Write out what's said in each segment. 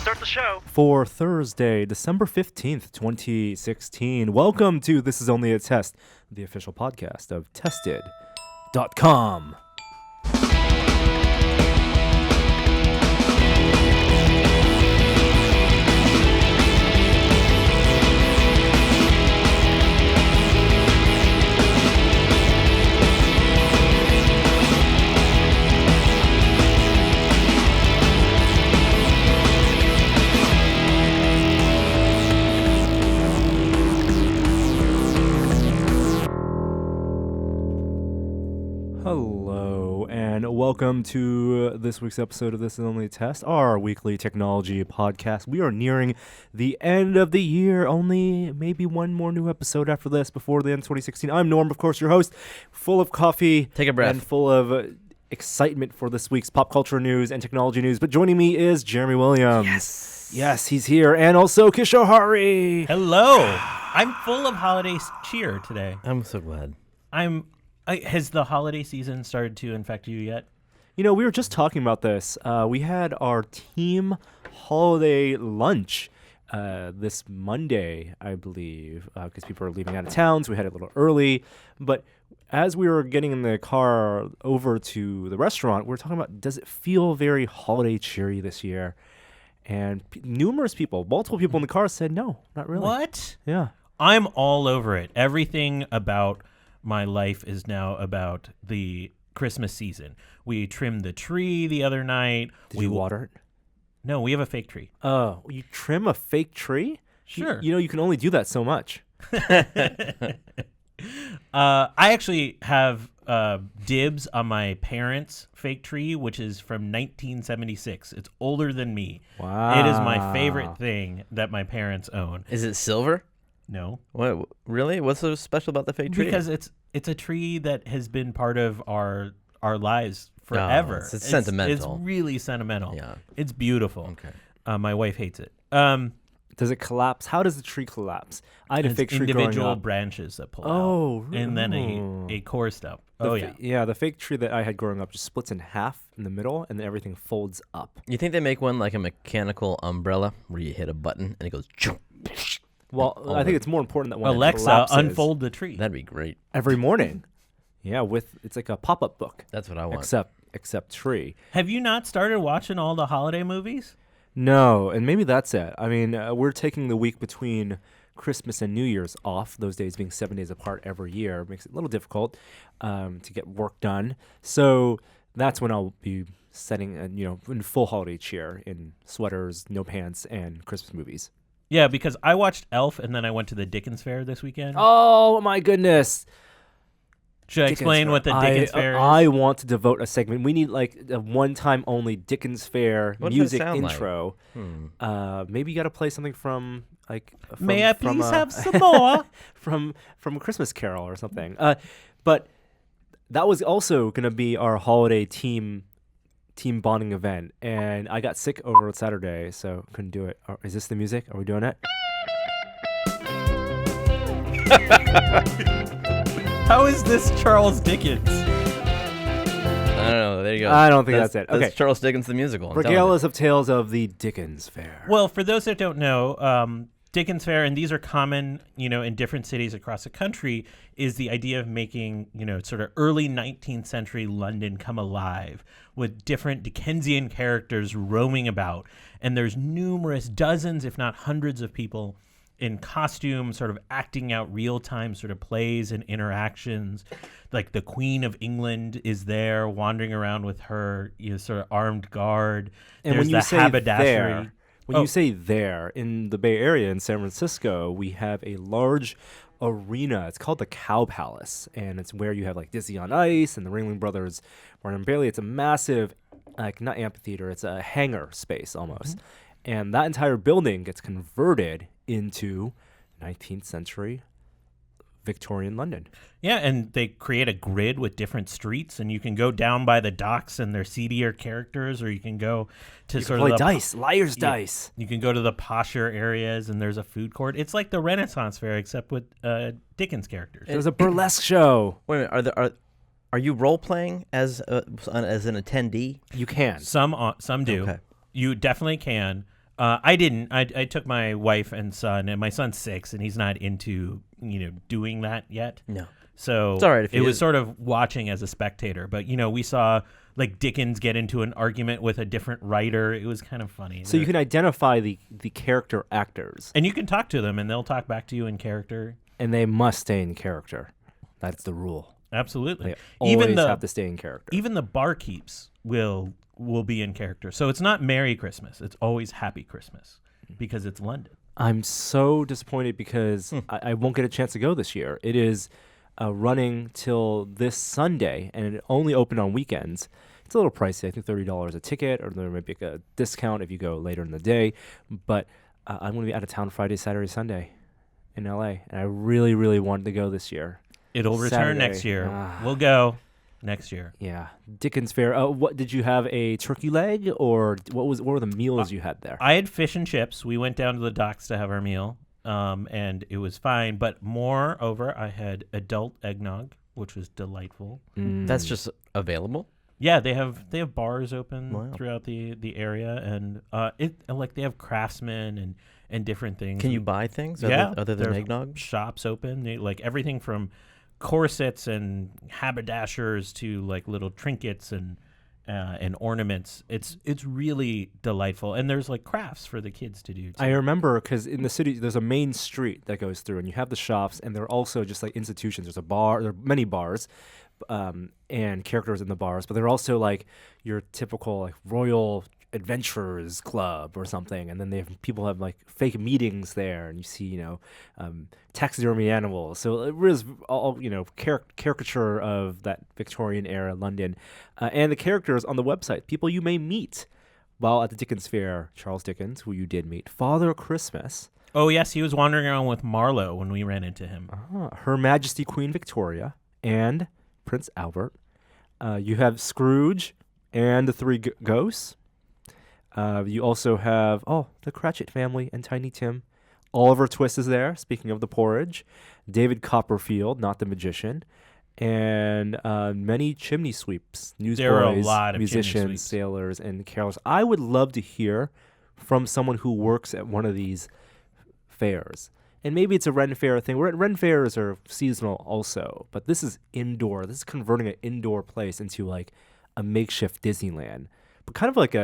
start the show. For Thursday, December 15th, 2016. Welcome to This Is Only a Test, the official podcast of Tested.com. Hello, and welcome to this week's episode of This Is Only a Test, our weekly technology podcast. We are nearing the end of the year. Only maybe one more new episode after this before the end of 2016. I'm Norm, of course, your host, full of coffee. Take a breath. And full of excitement for this week's pop culture news and technology news. But joining me is Jeremy Williams. Yes, he's here. And also Kishore Hari. Hello. I'm full of holiday cheer today. I'm so glad. Has the holiday season started to infect you yet? You know, we were just talking about this. We had our team holiday lunch this Monday, I believe, because people are leaving out of town, so we had it a little early. But as we were getting in the car over to the restaurant, we were talking about, does it feel very holiday cheery this year? And numerous people, multiple people in the car said, no, not really. What? Yeah. I'm all over it. Everything about my life is now about the Christmas season. We trimmed the tree the other night. Did you water it? No, we have a fake tree. Oh, you trim a fake tree? Sure. You know, you can only do that so much. I actually have dibs on my parents' fake tree, which is from 1976. It's older than me. Wow. It is my favorite thing that my parents own. Is it silver? No. What? Really? What's so special about the fake tree? Because it's a tree that has been part of our lives forever. It's sentimental. It's really sentimental. Yeah. It's beautiful. Okay. My wife hates it. Does it collapse? How does the tree collapse? I had a fake tree growing individual up. branches that pull out. Oh, and then a core stump. Yeah, the fake tree that I had growing up just splits in half in the middle, and then everything folds up. You think they make one like a mechanical umbrella where you hit a button and it goes? Well, I think it's more important that when Alexa, it collapses unfold the tree. That'd be great. every morning. Yeah, it's like a pop-up book. That's what I want. Except tree. Have you not started watching all the holiday movies? No, and maybe that's it. I mean, we're taking the week between Christmas and New Year's off, those days being 7 days apart every year. Makes it a little difficult to get work done. So that's when I'll be setting, in full holiday cheer in sweaters, no pants, and Christmas movies. Yeah, because I watched Elf and then I went to the Dickens Fair this weekend. Oh, my goodness. Should I explain what the Dickens Fair is? I want to devote a segment. We need like a one-time only Dickens Fair What does music that sound intro. Like? Maybe you got to play something from like. May I please have some more? from a Christmas Carol or something. But that was also going to be our holiday team bonding event, and I got sick over Saturday, so couldn't do it. Is this the music? Are we doing it? How is this Charles Dickens? I don't know. There you go. I don't think that's it. Okay. That's Charles Dickens the musical. I'm telling Regale you. us of tales of the Dickens Fair. Well, for those that don't know, Dickens Fair, and these are common, in different cities across the country, is the idea of making, sort of early 19th century London come alive with different Dickensian characters roaming about. And there's numerous dozens, if not hundreds of people in costume, sort of acting out real-time sort of plays and interactions. Like the Queen of England is there wandering around with her sort of armed guard. And There's when you the say haberdashery. there, you say there, in the Bay Area in San Francisco, we have a large arena. It's called the Cow Palace, and it's where you have like Disney on Ice and the Ringling Brothers Barnum Bailey. It's a massive, like not amphitheater, it's a hangar space almost. Mm-hmm. And that entire building gets converted into 19th century Victorian London. Yeah, and they create a grid with different streets, and you can go down by the docks and they're seedier characters, or you can go to You sort can of play dice, liar's dice. You can go to the posher areas, and there's a food court. It's like the Renaissance Fair, except with Dickens characters. There's a burlesque show. Wait a minute. Are you role playing as an attendee? You can. Some do. Okay. You definitely can. I didn't. I took my wife and son, and my son's 6, and he's not into doing that yet. No. So It's all right if he it was is. sort of watching as a spectator. But we saw like Dickens get into an argument with a different writer. It was kind of funny. So you can identify the character actors, and you can talk to them, and they'll talk back to you in character. and they must stay in character. That's the rule. Absolutely. They always have to stay in character. Even the barkeeps will be in character. So it's not Merry Christmas. It's always Happy Christmas because it's London. I'm so disappointed because I won't get a chance to go this year. It is running till this Sunday, and it only opened on weekends. It's a little pricey. I think $30 a ticket, or there might be a discount if you go later in the day. But I'm going to be out of town Friday, Saturday, Sunday in LA, and I really, really wanted to go this year. It'll return Saturday. next year. We'll go next year. Yeah, Dickens Fair. What did you have? A turkey leg, or what were the meals you had there? I had fish and chips. We went down to the docks to have our meal, and it was fine. But moreover, I had adult eggnog, which was delightful. That's just available? Yeah, they have bars open Wow. throughout the area, and they have craftsmen and different things. Can you buy things Yeah, other than there's eggnog? shops open. They, like everything from corsets and haberdashers to like little trinkets and ornaments. It's really delightful, and there's like crafts for the kids to do too. I remember because in the city there's a main street that goes through, and you have the shops, and they're also just like institutions. There's a bar, there are many bars, and characters in the bars, but they're also like your typical like Royal Adventurers Club or something, and then people have like fake meetings there, and you see taxidermy animals. So it was all caricature of that Victorian era London, and the characters on the website, people you may meet while at the Dickens Fair. Charles Dickens, who you did meet, Father Christmas, Oh yes, he was wandering around with Marlowe when we ran into him. Her Majesty Queen Victoria, and Prince Albert. You have Scrooge and the Three Ghosts. You also have, the Cratchit family and Tiny Tim. Oliver Twist is there, speaking of the porridge. David Copperfield, not the magician. And many chimney sweeps, newsboys, There are a lot of chimney musicians, sweeps. sailors, and carolers. I would love to hear from someone who works at one of these fairs. And maybe it's a Ren Fair thing. Ren Fairs are seasonal also, but this is indoor. This is converting an indoor place into like a makeshift Disneyland, but kind of like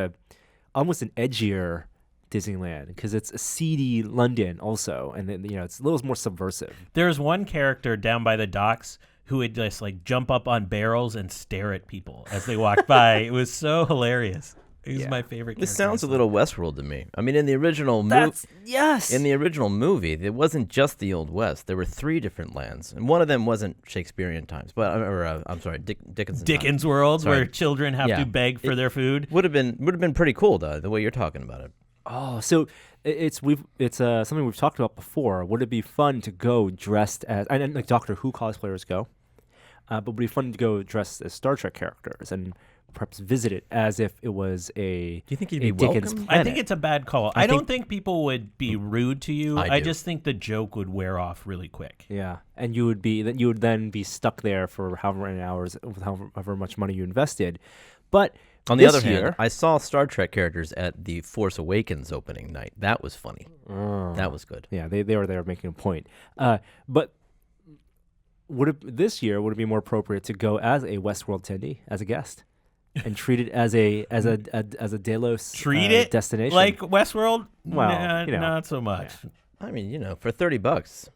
almost an edgier Disneyland because it's a seedy London also, and then it's a little more subversive. There's one character down by the docks who would just like jump up on barrels and stare at people as they walked by. It was so hilarious. He was my favorite. This character sounds I a saw. little Westworld to me. I mean, in the original Yes. in the original movie, it wasn't just the Old West. There were 3 different lands, and one of them wasn't Shakespearean times, but I'm sorry, Dickens. Dickens world Sorry. where children have Yeah. to beg for their food. Would have been pretty cool though, the way you're talking about it. Oh, so it's something we've talked about before. Would it be fun to go dressed as, and like Doctor Who cosplayers go, but would it be fun to go dressed as Star Trek characters and perhaps visit it as if it was a Do you think you'd a be Dickens welcome? planet? I think it's a bad call. I don't think people would be rude to you. I I do. just think the joke would wear off really quick. Yeah, and you would then be stuck there for however many hours with however much money you invested. But On the this other hand, year, I saw Star Trek characters at the Force Awakens opening night. That was funny. That was good. yeah, they were there making a point. But this year would it be more appropriate to go as a Westworld attendee, as a guest, and treat it as a Delos Treat it destination? like Westworld? Well, not so much. I mean, for $30,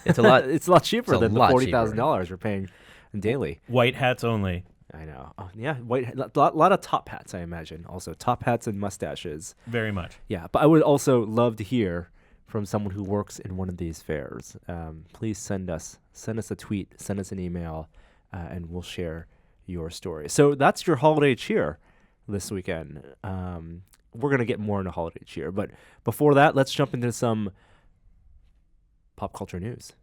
it's a lot. It's a lot cheaper it's a than the lot $40,000 you're paying daily. White hats only. I know. Oh, yeah, lot of top hats, I imagine. Also, top hats and mustaches. Very much. Yeah, but I would also love to hear from someone who works in one of these fairs. Please send us a tweet, send us an email, and we'll share your story. So that's your holiday cheer this weekend. We're going to get more into holiday cheer, but before that, let's jump into some pop culture news.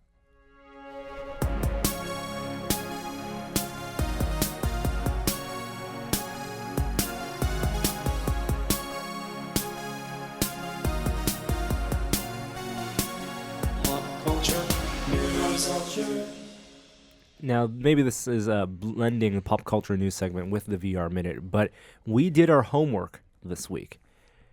Now, maybe this is blending the pop culture news segment with the VR Minute, but we did our homework this week.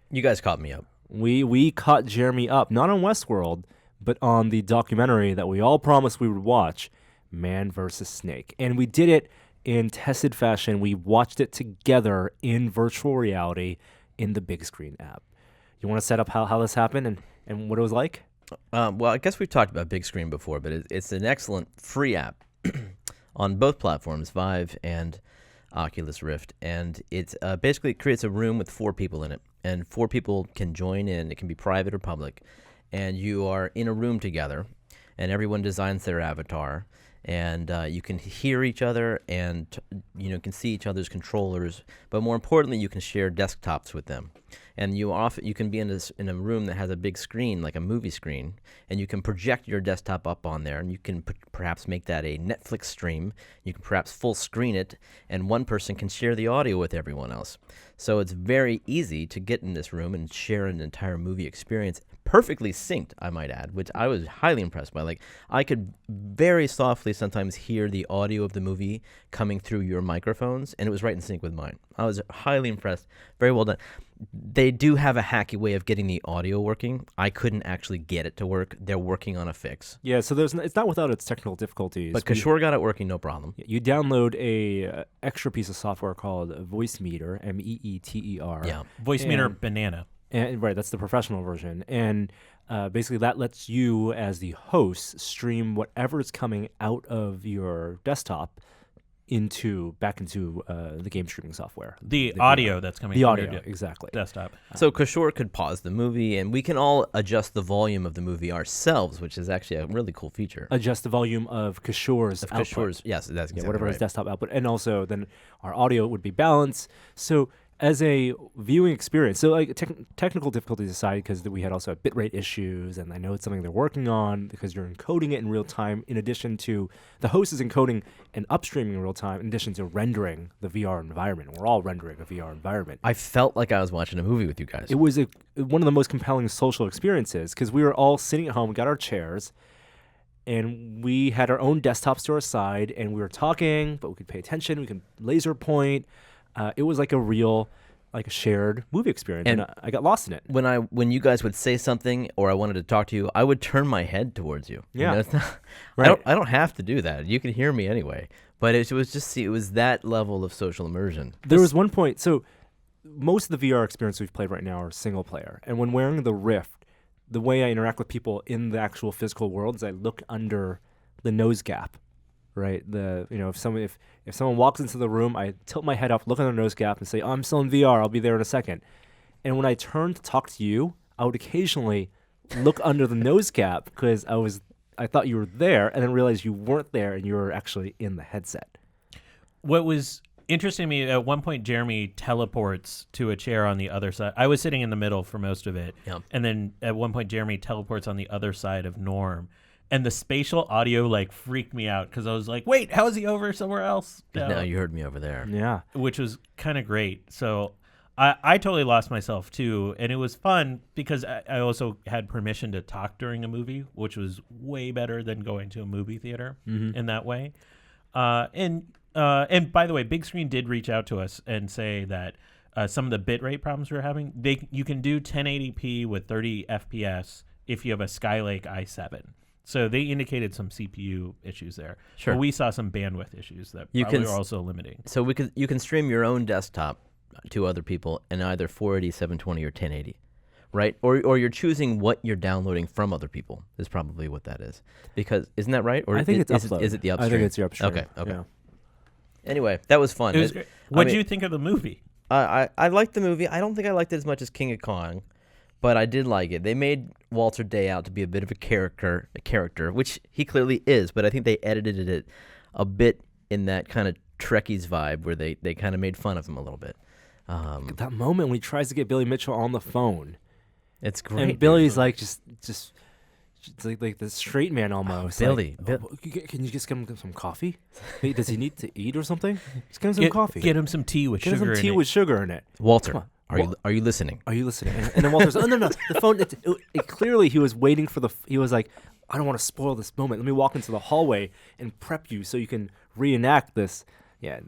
You guys caught me up. we caught Jeremy up, not on Westworld, but on the documentary that we all promised we would watch, Man vs. Snake. And we did it in tested fashion. We watched it together in virtual reality in the Bigscreen app. You want to set up how this happened and what it was like? Well, I guess we've talked about Bigscreen before, but it's an excellent free app on both platforms, Vive and Oculus Rift, and it basically creates a room with 4 people in it, and 4 people can join in. It can be private or public, and you are in a room together, and everyone designs their avatar, and you can hear each other and can see each other's controllers, but more importantly, you can share desktops with them. And you can be in a room that has a big screen, like a movie screen, and you can project your desktop up on there, and you can perhaps make that a Netflix stream. You can perhaps full screen it, and one person can share the audio with everyone else. So it's very easy to get in this room and share an entire movie experience, perfectly synced, I might add, which I was highly impressed by. Like, I could very softly sometimes hear the audio of the movie coming through your microphones, and it was right in sync with mine. I was highly impressed. Very well done. They do have a hacky way of getting the audio working. I couldn't actually get it to work. They're working on a fix. Yeah, so it's not without its technical difficulties. But Kishore got it working, no problem. You download a extra piece of software called Voice Meter, Meeter. Yeah. Voice Meter Banana. And right, that's the professional version. And basically that lets you, as the host, stream whatever is coming out of your desktop back into the game streaming software. The audio that's coming the from audio, your exactly. desktop. So Kishore could pause the movie, and we can all adjust the volume of the movie ourselves, which is actually a really cool feature. Adjust the volume of Kishore's output. Kishore's, yes, that's exactly whatever right. his desktop output. And also then our audio would be balanced. So as a viewing experience, so like technical difficulties aside, because we had also bitrate issues, and I know it's something they're working on because you're encoding it in real time. In addition to the host is encoding and upstreaming in real time, in addition to rendering the VR environment. We're all rendering a VR environment. I felt like I was watching a movie with you guys. It was one of the most compelling social experiences because we were all sitting at home, got our chairs, and we had our own desktops to our side, and we were talking, but we could pay attention. We could laser point. It was like a shared movie experience, and I got lost in it. When you guys would say something or I wanted to talk to you, I would turn my head towards you. Yeah. It's not, Right. I don't have to do that. You can hear me anyway. But it was that level of social immersion. There was one point. So most of the VR experience we've played right now are single player, and when wearing the Rift, the way I interact with people in the actual physical world is I look under the nose gap. Right, if someone walks into the room, I tilt my head up, look on their nose gap, and say, "Oh, I'm still in VR. I'll be there in a second." And when I turned to talk to you, I would occasionally look under the nose gap because I thought you were there, and then realized you weren't there, and you were actually in the headset. What was interesting to me, at one point, Jeremy teleports to a chair on the other side. I was sitting in the middle for most of it, and then at one point, Jeremy teleports on the other side of Norm. And the spatial audio freaked me out because I was like, wait, how is he over somewhere else? No, you heard me over there. Yeah. Which was kind of great. So I totally lost myself too. And it was fun because I also had permission to talk during a movie, which was way better than going to a movie theater in that way. And by the way, Bigscreen did reach out to us and say that some of the bitrate problems we're having, you can do 1080p with 30 FPS if you have a Skylake i7. So they indicated some CPU issues there. Sure. But we saw some bandwidth issues that were also limiting. So you can stream your own desktop to other people in either 480, 720, or 1080, right? Or you're choosing what you're downloading from other people is probably what that is. Because isn't that right? Or I think is it's upload. Is it the upstream? I think it's your upstream. Okay. Yeah. Anyway, that was fun. It was great. What did you think of the movie? I liked the movie. I don't think I liked it as much as King of Kong, but I did like it. They made Walter Day out to be a bit of a character, which he clearly is, but I think they edited it a bit in that kind of Trekkies vibe where they kind of made fun of him a little bit. That moment when he tries to get Billy Mitchell on the phone. It's great. And Billy's just like the straight man almost. Billy. Can you just get him some coffee? Hey, does he need to eat or something? Just get him some coffee. Get him some tea with Get him sugar some tea in with sugar in it. Walter, are you listening? Are you listening? And then Walter's, oh, no, the phone, it clearly he was waiting for he was like, I don't want to spoil this moment. Let me walk into the hallway and prep you so you can reenact this. Yeah.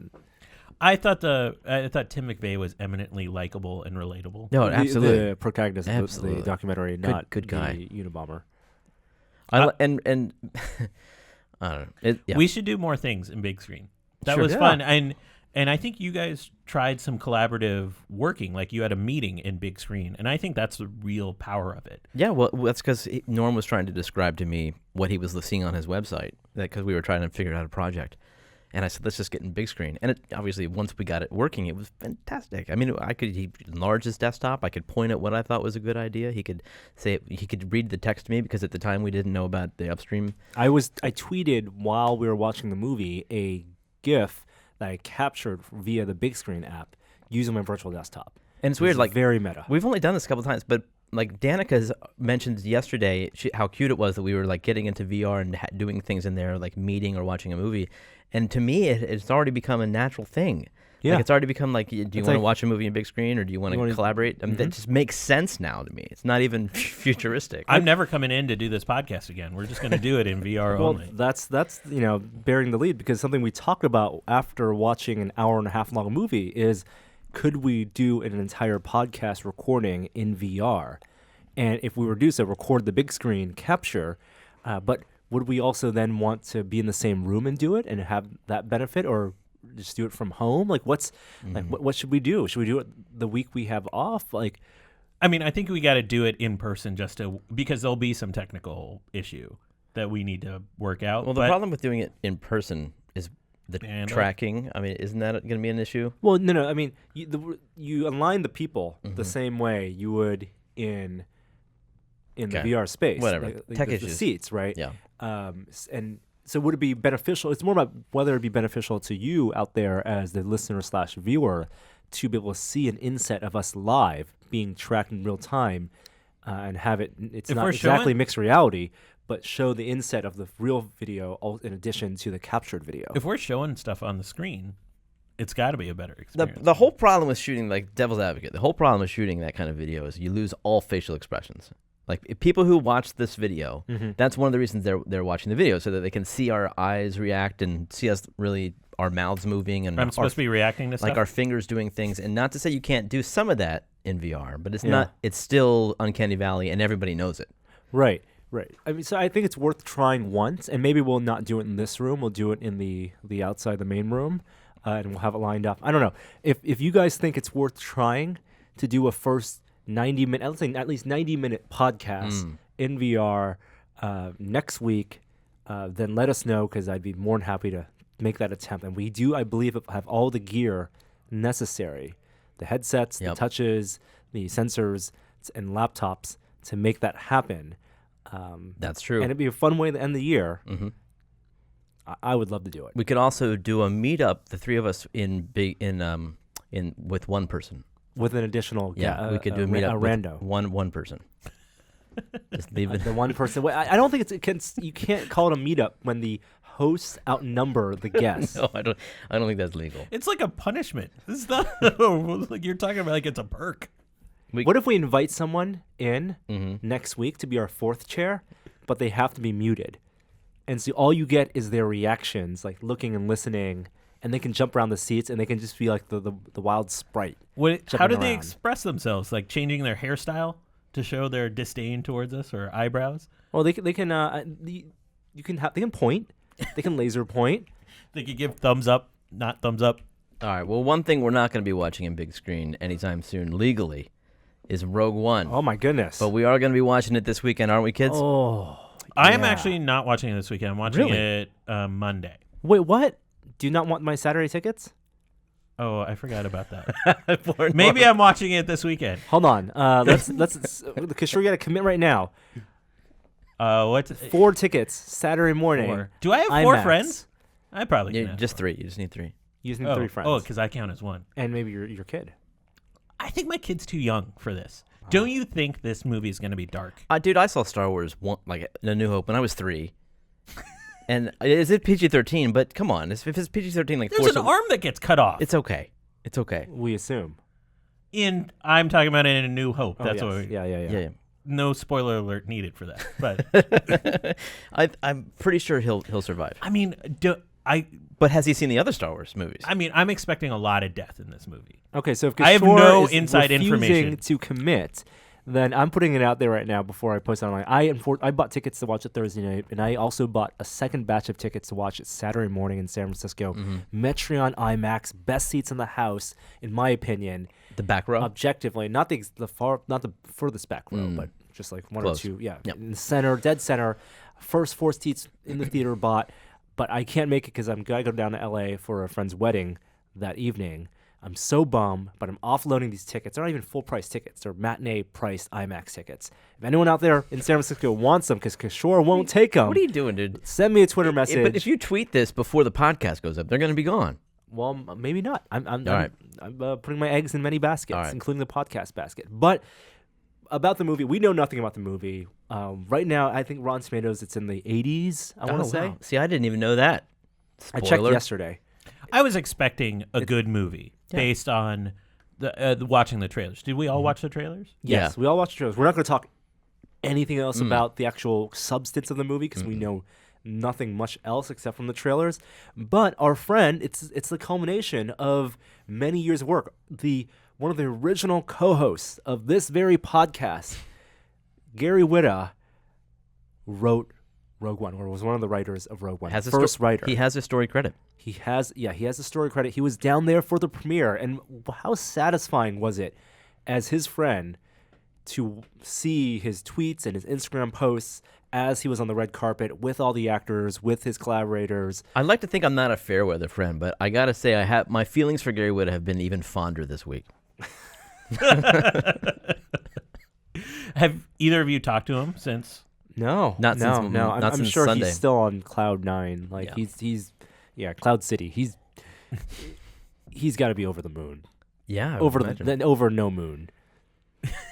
I thought Tim McVeigh was eminently likable and relatable. No, absolutely. The protagonist of the Absolutely. documentary, not good guy. the Unabomber. And I don't know. We should do more things in big screen. That Sure. was Yeah. fun, and I think you guys tried some collaborative working. Like you had a meeting in big screen, and I think that's the real power of it. Yeah, well, that's because Norm was trying to describe to me what he was seeing on his website, because we were trying to figure out a project. And I said, let's just get in big screen. And obviously, once we got it working, it was fantastic. I mean, he enlarged his desktop. I could point at what I thought was a good idea. He could he could read the text to me, because at the time we didn't know about the upstream. I tweeted while we were watching the movie a GIF that I captured via the Big Screen app using my virtual desktop. And it's weird, like very meta. we've only done this a couple times, but like Danica's mentioned yesterday how cute it was that we were like getting into VR and doing things in there, like meeting or watching a movie. And to me, it's already become a natural thing. Yeah. Like it's already become like, do you want to like- watch a movie in big screen, or do you want to collaborate? I mean, that just makes sense now to me. It's not even futuristic. I'm never coming in to do this podcast again. We're just going to do it in VR Well, only. that's bearing the lead, because something we talked about after watching an hour and a half long movie is, could we do an entire podcast recording in VR? And if we were to do so, record the big screen capture, but would we also then want to be in the same room and do it and have that benefit, or just do it from home? Like, what should we do? Should we do it the week we have off? Like, I mean, I think we got to do it in person because there'll be some technical issue that we need to work out. Well, the problem with doing it in person is the Bandwidth. tracking. I mean, isn't that going to be an issue? well, no. I mean, you align the people the same way you would in the Okay. VR space. Whatever. Like Tech the issues. seats, right? Yeah. And so would it be beneficial? It's more about whether it'd be beneficial to you out there as the listener/viewer to be able to see an inset of us live being tracked in real time, and have it. It's If not we're exactly showing- mixed reality, but show the inset of the real video in addition to the captured video. If we're showing stuff on the screen, it's got to be a better The, experience. the whole problem with shooting, like devil's advocate, the whole problem with shooting that kind of video is you lose all facial expressions. Like if people who watch this video, that's one of the reasons they're watching the video, so that they can see our eyes react and see us really, our mouths moving, and I'm supposed to be reacting to stuff. like our fingers doing things. And not to say you can't do some of that in VR, but it's Yeah. not. It's still uncanny valley, and everybody knows it. Right. I mean, so I think it's worth trying once, and maybe we'll not do it in this room. We'll do it in the outside, the main room, and we'll have it lined up. I don't know if you guys think it's worth trying to do a first 90-minute, let's say at least 90-minute podcast in VR next week. Then let us know, because I'd be more than happy to make that attempt. And we do, I believe, have all the gear necessary: the headsets, the touches, the sensors, and laptops to make that happen. That's true. And it'd be a fun way to end the year. I would love to do it. We could also do a meetup, the three of us in with one person. With an additional, Yeah, we could do a meetup with rando. one person. Just leave it. The one person. I don't think you can't call it a meetup when the hosts outnumber the guests. No, I don't think that's legal. It's like a punishment. It's not like you're talking about like it's a perk. What if we invite someone in next week to be our fourth chair, but they have to be muted? And so all you get is their reactions, like looking and listening, and they can jump around the seats, and they can just be like the wild sprite. How jumping do they around. express themselves? Like changing their hairstyle to show their disdain towards us, or eyebrows? Well, they can point, they can laser point. They could give thumbs up, not thumbs up. All right. Well, one thing we're not going to be watching in big screen anytime soon legally is Rogue One. Oh my goodness! But we are going to be watching it this weekend, aren't we, kids? Oh, I am yeah. actually not watching it this weekend. I'm watching Really? it Monday. Wait, what? Do you not want my Saturday tickets? Oh, I forgot about that. Maybe I'm watching it this weekend. Hold on. Let's because sure, you got to commit right now. What? 4 tickets Saturday morning. 4. Do I have 4 IMAX. friends? I probably can Yeah, have just 4. 3. You just need 3. You just need 3 friends. Oh, because I count as 1. And maybe your kid. I think my kid's too young for this. Don't you think this movie is going to be dark? Dude, I saw Star Wars A New Hope when I was 3. And is it PG-13? But come on, if it's PG-13, like There's an arm that gets cut off. it's okay. It's okay. We assume. I'm talking about in A New Hope. Oh, That's yes. what. Yeah. No spoiler alert needed for that. But I'm pretty sure he'll survive. I mean, But has he seen the other Star Wars movies? I mean, I'm expecting a lot of death in this movie. Okay, so if I have Kishore no is inside refusing information to commit, then I'm putting it out there right now before I post it online. I bought tickets to watch it Thursday night, and I also bought a second batch of tickets to watch it Saturday morning in San Francisco. Metreon IMAX, best seats in the house, in my opinion. The back row? Objectively, not the furthest back row, but just like one Close. or two, Yep. in the center, dead center. First 4 seats in the theater bought, but I can't make it because I'm gonna go down to LA for a friend's wedding that evening. I'm so bummed, but I'm offloading these tickets. They're not even full price tickets. They're matinee priced IMAX tickets. If anyone out there in San Francisco wants them, because Kishore won't take them, What are you doing, dude? send me a Twitter message. But if you tweet this before the podcast goes up, they're going to be gone. Well, maybe not. I'm right. putting my eggs in many baskets, All right. including the podcast basket. But about the movie, we know nothing about the movie. Right now, I think Rotten Tomatoes, it's in the 80s, I want to say. Wow. See, I didn't even know that. I checked Spoiler. yesterday. I was expecting a good movie based on the watching the trailers. Did we all watch the trailers? Yes, Yeah. we all watched the trailers. We're not going to talk anything else about the actual substance of the movie because we know nothing much else except from the trailers. But our friend, it's the culmination of many years of work. One of the original co-hosts of this very podcast, Gary Whitta, wrote Rogue One, or was one of the writers of Rogue One. First writer. He has a story credit. He has a story credit. He was down there for the premiere, and how satisfying was it as his friend to see his tweets and his Instagram posts as he was on the red carpet with all the actors, with his collaborators. I'd like to think I'm not a fair weather friend, but I got to say my feelings for Gary Whitta have been even fonder this week. Have either of you talked to him since? No, Not no, since- no. not I'm since sure Sunday. he's still on cloud 9. Like Yeah. he's Cloud City. He's got to be over the moon. Yeah, I would imagine. Over no moon.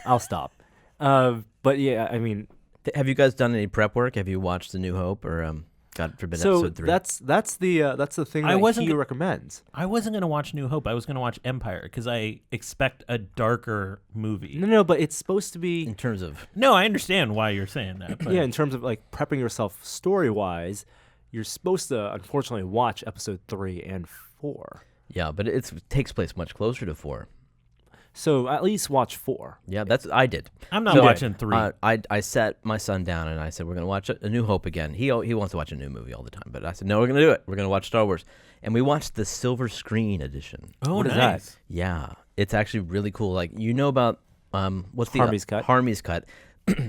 I'll stop. But yeah, I mean, Have you guys done any prep work? Have you watched The New Hope or God forbid so episode 3? that's the thing that he recommends. I wasn't going to watch New Hope. I was going to watch Empire because I expect a darker movie. No, but it's supposed to be. in terms of No, I understand why you're saying that. But Yeah, in terms of like prepping yourself story wise, you're supposed to unfortunately watch episode 3 and 4. yeah, but it takes place much closer to 4. So at least watch 4. Yeah, I did. I'm not So, watching 3. I sat my son down and I said, we're going to watch A New Hope again. He wants to watch a new movie all the time. But I said, no, we're going to do it. We're going to watch Star Wars. And we watched the silver screen edition. Oh, What is nice. that? Yeah, it's actually really cool. Like, you know about what's the Harmy's Cut? Harmy's Cut.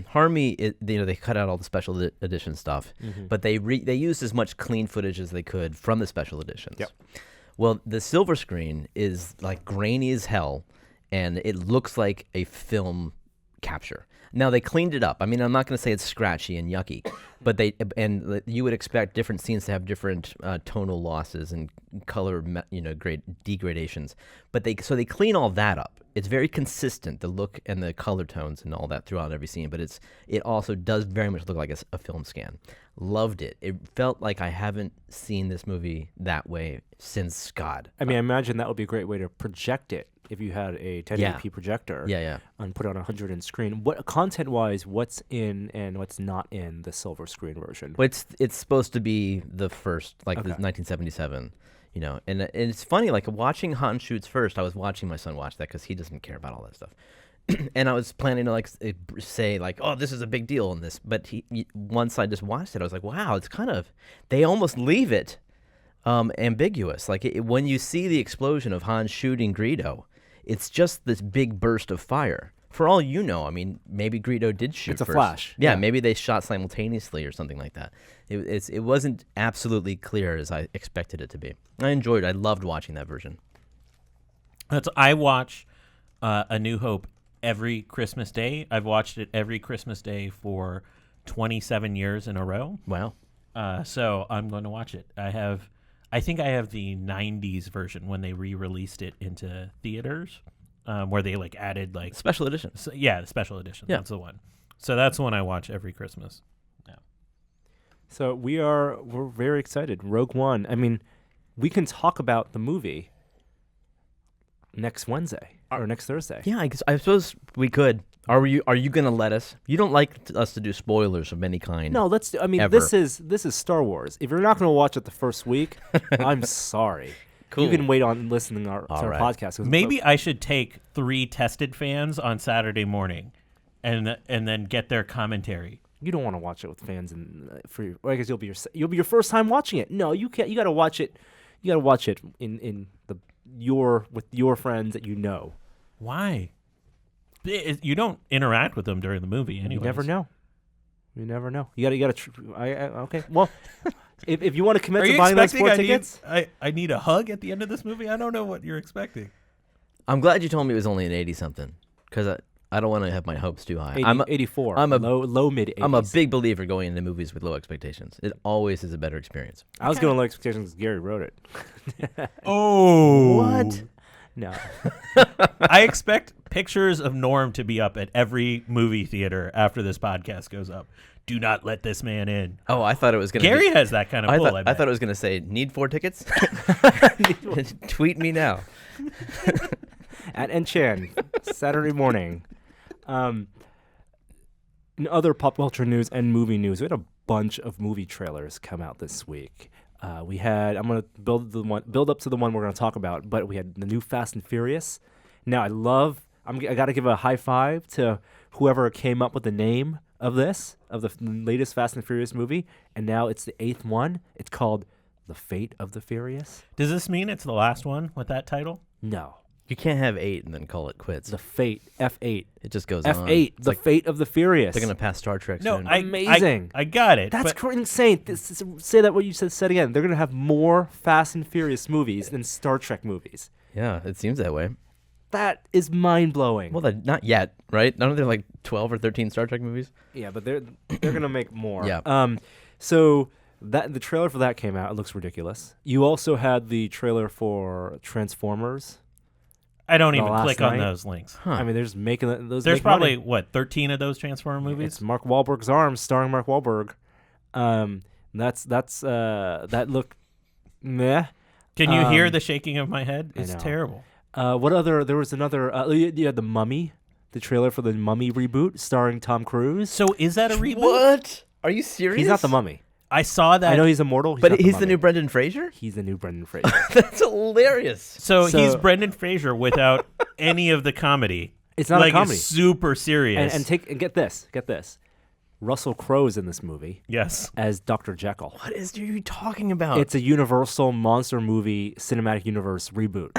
Harmy, they cut out all the special edition stuff, but they used as much clean footage as they could from the special editions. Yep. Well, the silver screen is like grainy as hell, and it looks like a film capture. Now they cleaned it up. I mean, I'm not going to say it's scratchy and yucky, but you would expect different scenes to have different tonal losses and color, great degradations. But they clean all that up. It's very consistent, the look and the color tones and all that throughout every scene. But it also does very much look like a film scan. Loved it. It felt like I haven't seen this movie that way since God. I mean, I imagine that would be a great way to project it if you had a 1080p projector. Yeah. And put it on a 100-inch screen. What content-wise, what's in and what's not in the silver screen version? Well, it's supposed to be the first, like the Okay. 1977, and it's funny, like watching Han Shoots first. I was watching my son watch that because he doesn't care about all that stuff, and I was planning to say like, oh, this is a big deal in this, but once I just watched it, I was like, wow, it's kind of, they almost leave it ambiguous. Like when you see the explosion of Han shooting Greedo, it's just this big burst of fire. For all you know, I mean, maybe Greedo did shoot It's a first. flash. Yeah, Yeah. maybe they shot simultaneously or something like that. It wasn't absolutely clear as I expected it to be. I enjoyed it. I loved watching that version. I watch A New Hope every Christmas Day. I've watched it every Christmas Day for 27 years in a row. Wow. So I'm going to watch it. I think I have the 90s version when they re-released it into theaters, where they like added like Special edition. the special edition. Yeah. That's the one. So that's the one I watch every Christmas. So we're very excited. Rogue One. I mean, we can talk about the movie next Wednesday or next Thursday. Yeah, I suppose we could. Are you gonna let us? You don't like us to do spoilers of any kind. No, let's. I mean, Ever. this is Star Wars. If you're not going to watch it the first week, I'm sorry. Cool. You can wait on listening to our right. podcast. 'Cause Maybe I should take 3 tested fans on Saturday morning, and then get their commentary. you don't want to watch it with fans, and I guess you'll be your first time watching it. No, you can't. You got to watch it. You got to watch it with your friends that you know. Why? You don't interact with them during the movie anyway. You never know. You never know. You got. Okay. Well, if you want to commit Are to you buying those expecting 4 tickets, I need a hug at the end of this movie? I don't know what you're expecting. I'm glad you told me it was only an 80-something, because I don't want to have my hopes too high. 84. I'm a low mid 80s. I'm a big believer going into movies with low expectations. It always is a better experience. I was going low expectations. Gary wrote it. Oh. What? No. I expect pictures of Norm to be up at every movie theater after this podcast goes up. Do not let this man in. Oh, I thought it was going to Gary has that kind of pull, I thought it was going to say, need 4 tickets? Tweet me now. At Enchan, Saturday morning. In other pop culture news and movie news, we had a bunch of movie trailers come out this week. I'm going to build up to the one we're going to talk about, but we had the new Fast and Furious. Now, I got to give a high five to whoever came up with the name of the latest Fast and Furious movie, and now it's the 8th one. It's called The Fate of the Furious. Does this mean it's the last one with that title? No. You can't have 8 and then call it quits. The Fate, F8. It just goes on. F8, It's The like Fate of the Furious. they're going to pass Star Trek No, soon. Amazing. I got it. That's but insane. Say that what you said again. They're going to have more Fast and Furious movies than Star Trek movies. Yeah, it seems that way. That is mind-blowing. Well, not yet, right? None of there like 12 or 13 Star Trek movies? Yeah, but they're going to make more. Yeah. So the trailer for that came out. It looks ridiculous. You also had the trailer for Transformers. I don't The even last click on night? those links. Huh. I mean, there's making those. There's make probably, money. 13 of those Transformer movies? It's Mark Wahlberg's arms, starring Mark Wahlberg. That look meh. Can you hear the shaking of my head? I It's know. terrible. What other? There was another. You had the Mummy, the trailer for the Mummy reboot starring Tom Cruise. So is that a reboot? What? Are you serious? He's not the Mummy. I saw that. I know he's immortal. But not he's the Mummy. new Brendan Fraser? He's the new Brendan Fraser. That's hilarious. So So- he's Brendan Fraser without any of the comedy. It's not like a comedy. It's super serious. And get this. Russell Crowe's in this movie yes. as Dr. Jekyll. What are you talking about? It's a Universal monster movie cinematic universe reboot.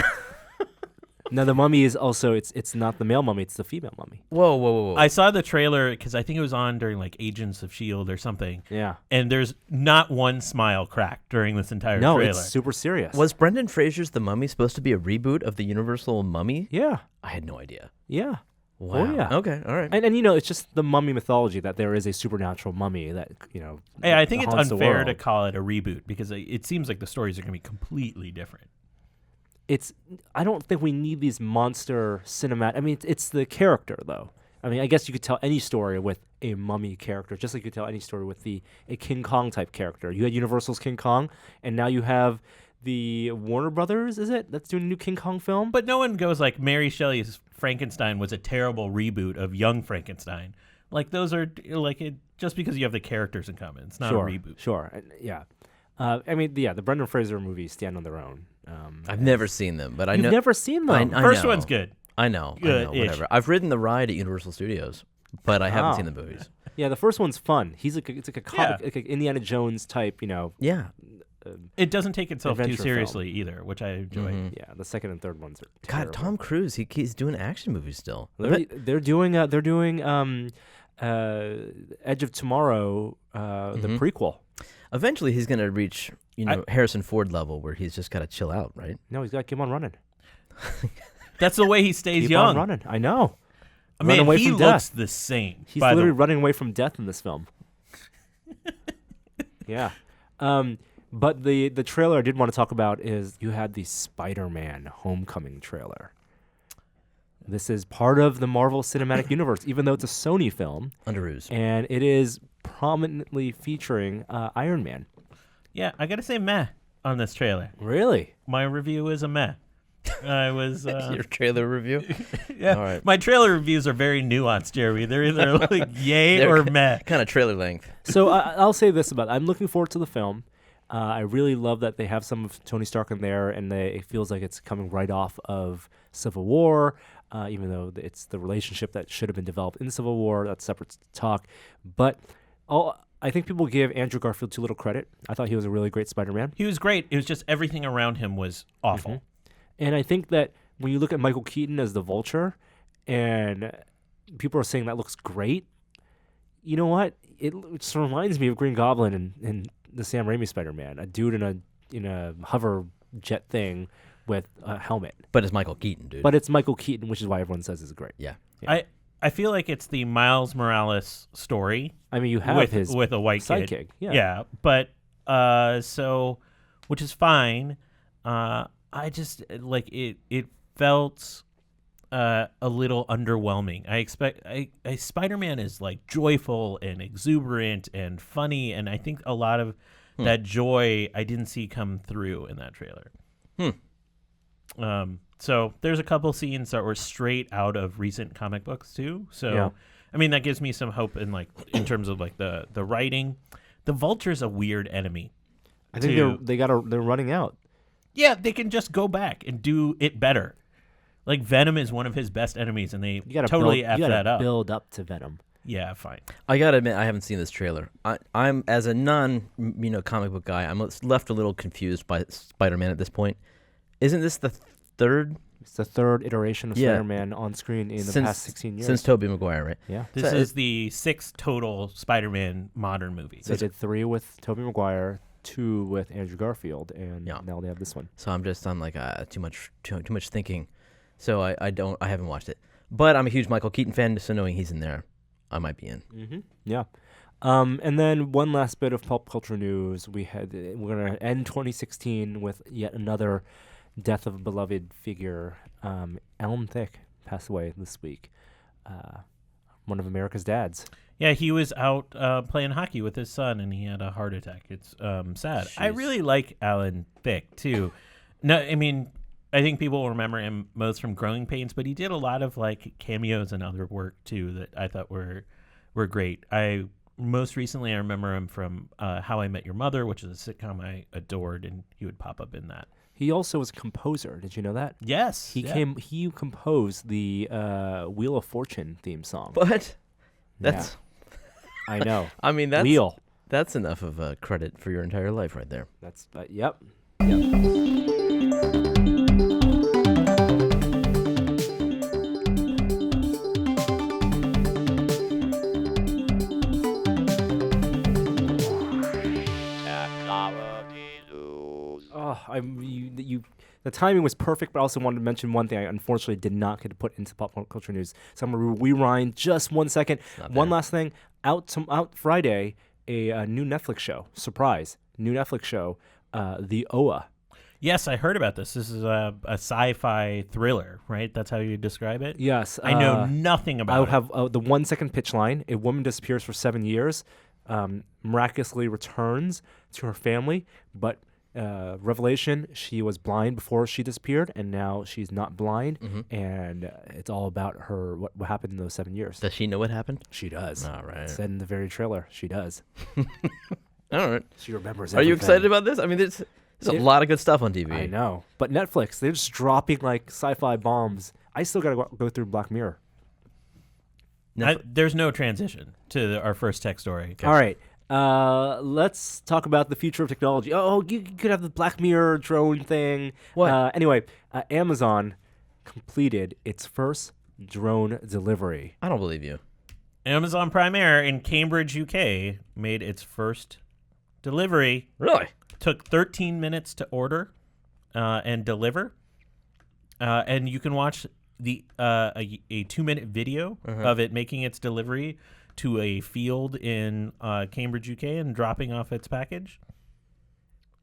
Now the Mummy is also it's not the male mummy, it's the female mummy. Whoa. I saw the trailer because I think it was on during like Agents of S.H.I.E.L.D. or something. Yeah. And there's not one smile cracked during this entire No, trailer. it's super serious. Was Brendan Fraser's The Mummy supposed to be a reboot of the Universal Mummy? Yeah. I had no idea. Yeah. Wow. Oh, yeah. Okay, all right. And it's just the mummy mythology that there is a supernatural mummy that, Hey, I think it's haunts the unfair to world. call it a reboot because it seems like the stories are going to be completely different. I don't think we need these monster cinematic. I mean, it's the character though. I mean, I guess you could tell any story with a mummy character, just like you could tell any story with a King Kong type character. You had Universal's King Kong, and now you have the Warner Brothers. Is it that's doing a new King Kong film? But no one goes like Mary Shelley's Frankenstein was a terrible reboot of Young Frankenstein. Like those are like just because you have the characters in common, it's not a reboot. Sure, yeah. I mean, the Brendan Fraser movies stand on their own. I've never seen them, but I You've know. never seen them. I First know. one's good. I know, Good-ish. whatever. I've ridden the ride at Universal Studios, but I haven't Oh. seen the movies. Yeah, the first one's fun. It's like a comic, Yeah. like an Indiana Jones type. Yeah. It doesn't take itself too Adventure seriously either, which I enjoy. Mhm. Yeah, the second and third ones are God, terrible. Tom Cruise, he's doing action movies still. They're doing Edge of Tomorrow, the prequel. Eventually, he's going to reach, Harrison Ford level where he's just got to chill out, right? No, he's got to keep on running. That's the way he stays Keep young. on running. I know. I Run mean, away he from looks death. the same. He's by the literally running away from death in this film. Yeah. But the trailer I did want to talk about is you had the Spider-Man Homecoming trailer. This is part of the Marvel Cinematic Universe, even though it's a Sony film, Under ruse. and it is prominently featuring Iron Man. Yeah, I gotta say meh on this trailer. Really? My review is a meh. I was Your trailer review? yeah. All right. My trailer reviews are very nuanced, Jeremy. They're either like yay They're or meh. Kind of trailer length. So I'll say this about it. I'm looking forward to the film. I really love that they have some of Tony Stark in there, and it feels like it's coming right off of Civil War, even though it's the relationship that should have been developed in Civil War. That's separate talk. But I think people give Andrew Garfield too little credit. I thought he was a really great Spider-Man. He was great. It was just everything around him was awful. Mm-hmm. And I think that when you look at Michael Keaton as the Vulture, and people are saying that looks great, you know what? It just reminds me of Green Goblin and the Sam Raimi Spider-Man, a dude in a hover jet thing with a helmet. But it's Michael Keaton, dude. But it's Michael Keaton, which is why everyone says it's great. yeah. I feel like it's the Miles Morales story. I mean, you have his with a white sidekick. kid. Yeah. But so, which is fine. I just like it. It felt a little underwhelming. I expect Spider-Man is like joyful and exuberant and funny, and I think a lot of that joy I didn't see come through in that trailer. So there's a couple scenes that were straight out of recent comic books too. So Yeah. I mean that gives me some hope in terms of like the writing. The Vulture's a weird enemy. I think they're running out. Yeah, they can just go back and do it better. Like Venom is one of his best enemies, and they You gotta totally build, F you gotta that up. build up to Venom. Yeah, fine. I gotta admit, I haven't seen this trailer. I'm as a comic book guy, I'm left a little confused by Spider-Man at this point. Isn't this the third? It's the third iteration of Yeah. Spider-Man on screen in the past 16 years. Since Tobey Maguire, right? Yeah. This So is the 6th total Spider-Man modern movie. They did 3 with Tobey Maguire, 2 with Andrew Garfield, and Yeah. now they have this one. So I'm like too much thinking. So I haven't watched it. But I'm a huge Michael Keaton fan, so knowing he's in there, I might be in. Mm-hmm. Yeah. And then one last bit of pop culture news. We're going to end 2016 with yet another death of a beloved figure. Alan Thicke passed away this week. One of America's dads. Yeah, he was out playing hockey with his son, and he had a heart attack. It's sad. I Jeez. really like Alan Thicke, too. No, I mean, I think people will remember him most from Growing Pains, but he did a lot of like cameos and other work, too, that I thought were great. Most recently, I remember him from How I Met Your Mother, which is a sitcom I adored, and he would pop up in that. He also was a composer. Did you know that? Yes. He composed the Wheel of Fortune theme song. But that's, I know. I mean, that's Wheel. That's enough of a credit for your entire life right there. That's yep. The timing was perfect, but I also wanted to mention one thing I unfortunately did not get to put into pop culture news. So I'm going to rewind just 1 second. One last thing. Out Friday, a new Netflix show. Surprise. New Netflix show, The Oa. Yes, I heard about this. This is a sci-fi thriller, right? That's how you describe it? Yes. I know nothing about it. I'll have the 1 second pitch line. A woman disappears for 7 years, miraculously returns to her family, but revelation, she was blind before she disappeared, and now she's not blind, and it's all about her, what happened in those 7 years. Does she know what happened? She does. All right. Said in the very trailer, she does. All right. She remembers Are you everything. excited about this? I mean, there's a lot of good stuff on TV. I know. But Netflix, they're just dropping like sci-fi bombs. I still got to go through Black Mirror. There's no transition to our first tech story. All right. Let's talk about the future of technology. Oh, you could have the Black Mirror drone thing. What? Anyway, Amazon completed its first drone delivery. I don't believe you. Amazon Prime Air in Cambridge, UK, made its first delivery. Really? Took 13 minutes to order and deliver. And you can watch a 2-minute video of it making its delivery to a field in Cambridge, UK, and dropping off its package.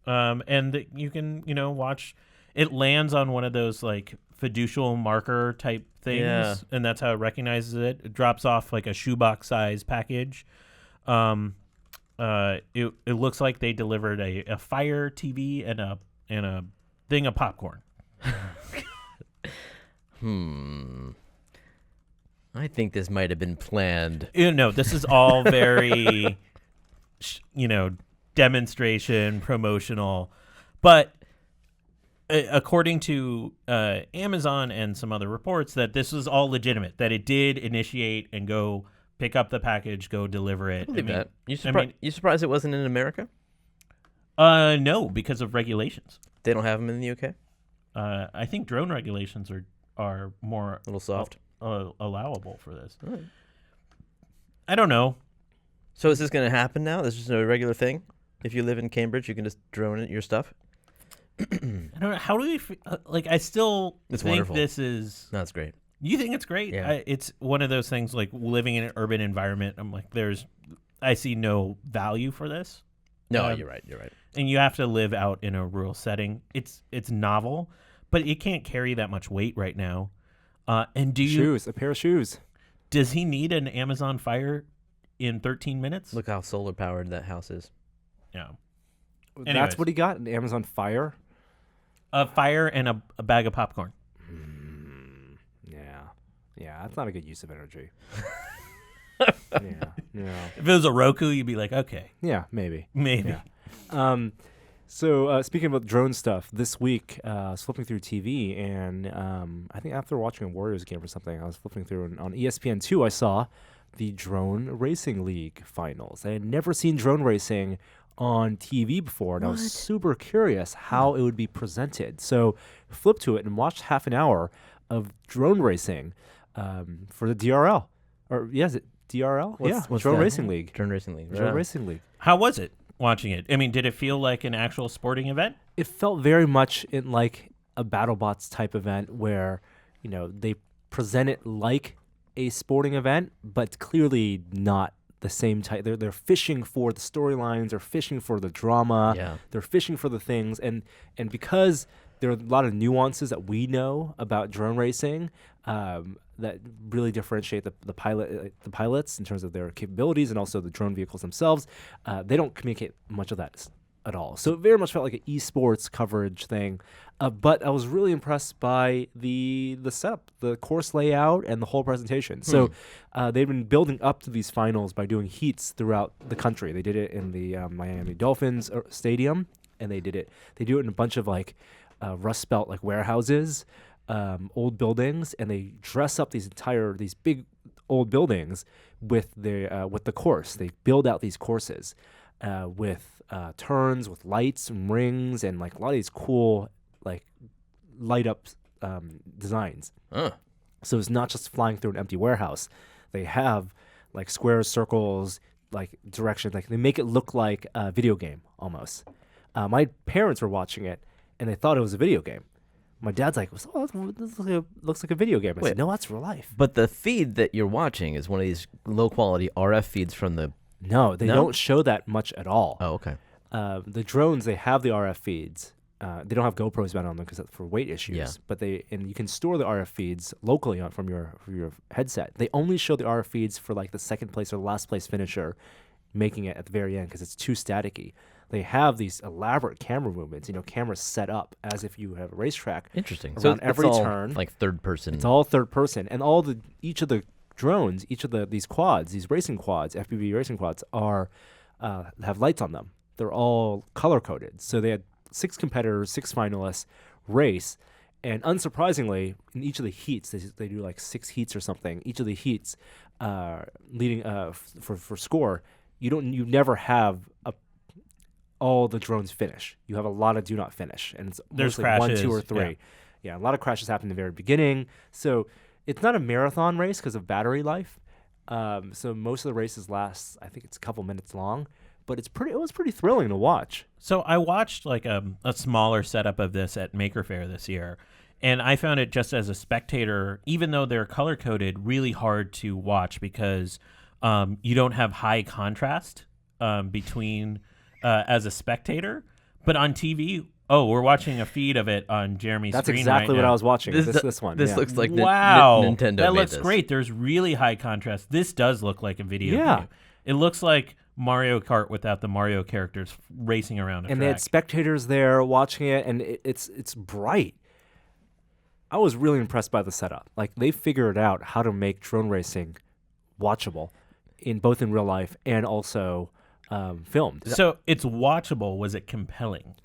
And you can, watch. It lands on one of those like fiducial marker type things, and that's how it recognizes it. It drops off like a shoebox size package. It looks like they delivered a Fire TV and a thing of popcorn. I think this might have been planned. No, this is all very, demonstration, promotional. But according to Amazon and some other reports, that this was all legitimate, that it did initiate and go pick up the package, go deliver it. I believe that. You surprised it wasn't in America? No, because of regulations. They don't have them in the UK? I think drone regulations are more A little soft. Allowable for this. All right. I don't know. So is this going to happen now? This is a regular thing? If you live in Cambridge, you can just drone it your stuff? I don't know. How do we I still It's think wonderful. this is. No, it's great. You think it's great? Yeah. It's one of those things like living in an urban environment. I'm like, I see no value for this. No, you're right. You're right. And you have to live out in a rural setting. It's novel, but it can't carry that much weight right now. And A pair of shoes. does he need an Amazon Fire in 13 minutes? Look how solar powered that house is. Yeah. That's Anyways. what he got, an Amazon Fire. A fire and a bag of popcorn. Yeah, that's not a good use of energy. Yeah. If it was a Roku, you'd be like, okay, Yeah, maybe. maybe. Yeah. So speaking about drone stuff, this week I was flipping through TV, and I think after watching a Warriors game or something, I was flipping through, and on ESPN2 I saw the Drone Racing League finals. I had never seen drone racing on TV before, and I was super curious how it would be presented. So flipped to it and watched half an hour of drone racing for the DRL. Is it DRL? What's Drone that? Racing League. Drone Racing League. Drone Right. Racing League. How was it watching it? I mean, did it feel like an actual sporting event? It felt very much in like a BattleBots type event where, they present it like a sporting event, but clearly not the same type. They're fishing for the storylines, they're fishing for the drama, Yeah. they're fishing for the things, and because there are a lot of nuances that we know about drone racing that really differentiate the pilots in terms of their capabilities and also the drone vehicles themselves. They don't communicate much of that at all. So it very much felt like an esports coverage thing. But I was really impressed by the setup, the course layout, and the whole presentation. So they've been building up to these finals by doing heats throughout the country. They did it in the Miami Dolphins stadium, and they do it in a bunch of Rust Belt warehouses, old buildings, and they dress up these big old buildings with the course. They build out these courses with turns, with lights and rings, and a lot of these cool light up designs. So it's not just flying through an empty warehouse. They have squares, circles, directions. They make it look like a video game almost. My parents were watching it, and they thought it was a video game. My dad's like, "Oh, this looks like a video game." I said, "No, that's real life." But the feed that you're watching is one of these low quality RF feeds from the. No, they don't show that much at all. Oh, okay. The drones, they have the RF feeds. They don't have GoPros mounted on them because for weight issues. Yeah. But you can store the RF feeds locally from your headset. They only show the RF feeds for the second place or last place finisher, making it at the very end because it's too staticky. They have these elaborate camera movements, cameras set up as if you have a racetrack. Interesting. Around So it's every all turn. third person. It's all third person, and each of the drones, these quads, these racing quads, FPV racing quads, have lights on them. They're all color coded. So they had 6 competitors, 6 finalists race, and unsurprisingly, in each of the heats, they do 6 heats or something. Each of the heats, leading for score, you never have all the drones finish. You have a lot of do not finish, and it's There's mostly 1, 2, crashes, or 3. Yeah, a lot of crashes happen in the very beginning. So it's not a marathon race because of battery life. So most of the races last, I think it's a couple minutes long, but it was pretty thrilling to watch. So I watched a smaller setup of this at Maker Faire this year, and I found it just as a spectator, even though they're color coded, really hard to watch because you don't have high contrast between as a spectator. But on TV, we're watching a feed of it on Jeremy's That's screen exactly right what now. I was watching. This one. This yeah. looks like Wow, Nintendo that made looks this. great. There's really high contrast. This does look like a video Yeah. game. It looks like Mario Kart without the Mario characters racing around a and track. they had spectators there watching it, and it's bright. I was really impressed by the setup. Like they figured out how to make drone racing watchable in both in real life and also filmed. So it's watchable. Was it compelling?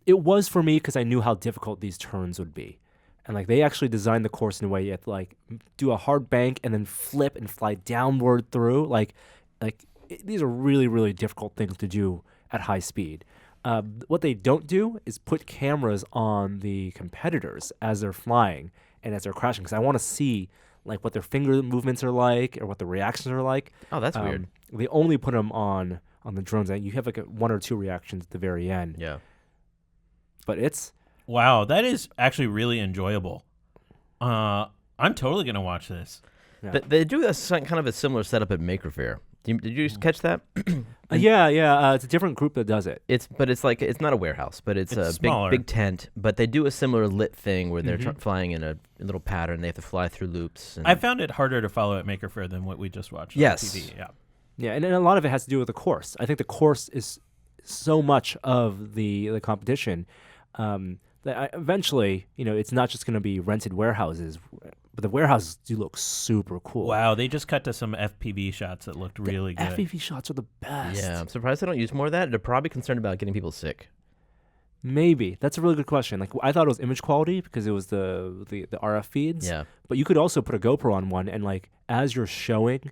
It was for me because I knew how difficult these turns would be. And like they actually designed the course in a way you have to like do a hard bank and then flip and fly downward through. These are really, really difficult things to do at high speed. What they don't do is put cameras on the competitors as they're flying and as they're crashing, because I want to see like what their finger movements are like or what the reactions are like. Oh, that's weird. They only put them on the drones. And you have like one or two reactions at the very end. Yeah. But it's... Wow, that is actually really enjoyable. I'm totally going to watch this. Yeah. They do kind of a similar setup at Maker Faire. Did you catch that? Yeah. It's a different group that does it. It's not a warehouse, but it's a smaller. big tent. But they do a similar lit thing where they're flying in a little pattern. They have to fly through loops. And I found it harder to follow at Maker Faire than what we just watched Yes. on TV. Yeah. Yeah, and a lot of it has to do with the course. I think the course is so much of the competition that eventually, it's not just going to be rented warehouses, but the warehouses do look super cool. Wow, they just cut to some FPV shots that looked really good. FPV shots are the best. yeah, I'm surprised they don't use more of that. They're probably concerned about getting people sick. Maybe. That's a really good question. Like I thought it was image quality because it was the RF feeds. Yeah. But you could also put a GoPro on one and like as you're showing,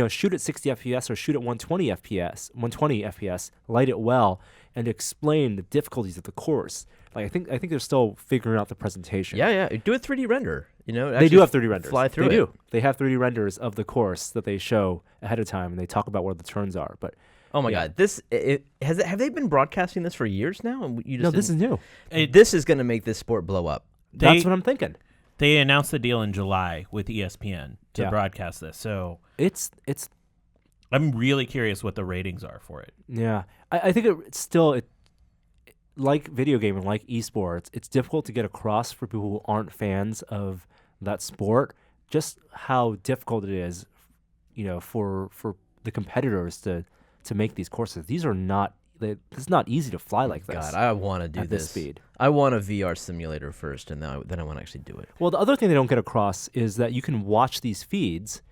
shoot at 60 FPS or shoot at 120 FPS, light it well, and explain the difficulties of the course. Like I think they're still figuring out the presentation. Yeah. Do a 3D render. They do have 3D renders. Fly through They it. do. They have 3D renders of the course that they show ahead of time, and they talk about where the turns are. But Oh my yeah. God! Have they been broadcasting this for years now? And you just no, this is new. This is going to make this sport blow up. That's what I'm thinking. They announced the deal in July with ESPN to Yeah. broadcast this. So It's I'm really curious what the ratings are for it. yeah. I think it's still like video gaming, like esports. It's difficult to get across for people who aren't fans of that sport. Just how difficult it is, for the competitors to make these courses. These are not. It's not easy to fly like this. God, I want to do at this speed. I want a VR simulator first, and then I want to actually do it. Well, the other thing they don't get across is that you can watch these feeds.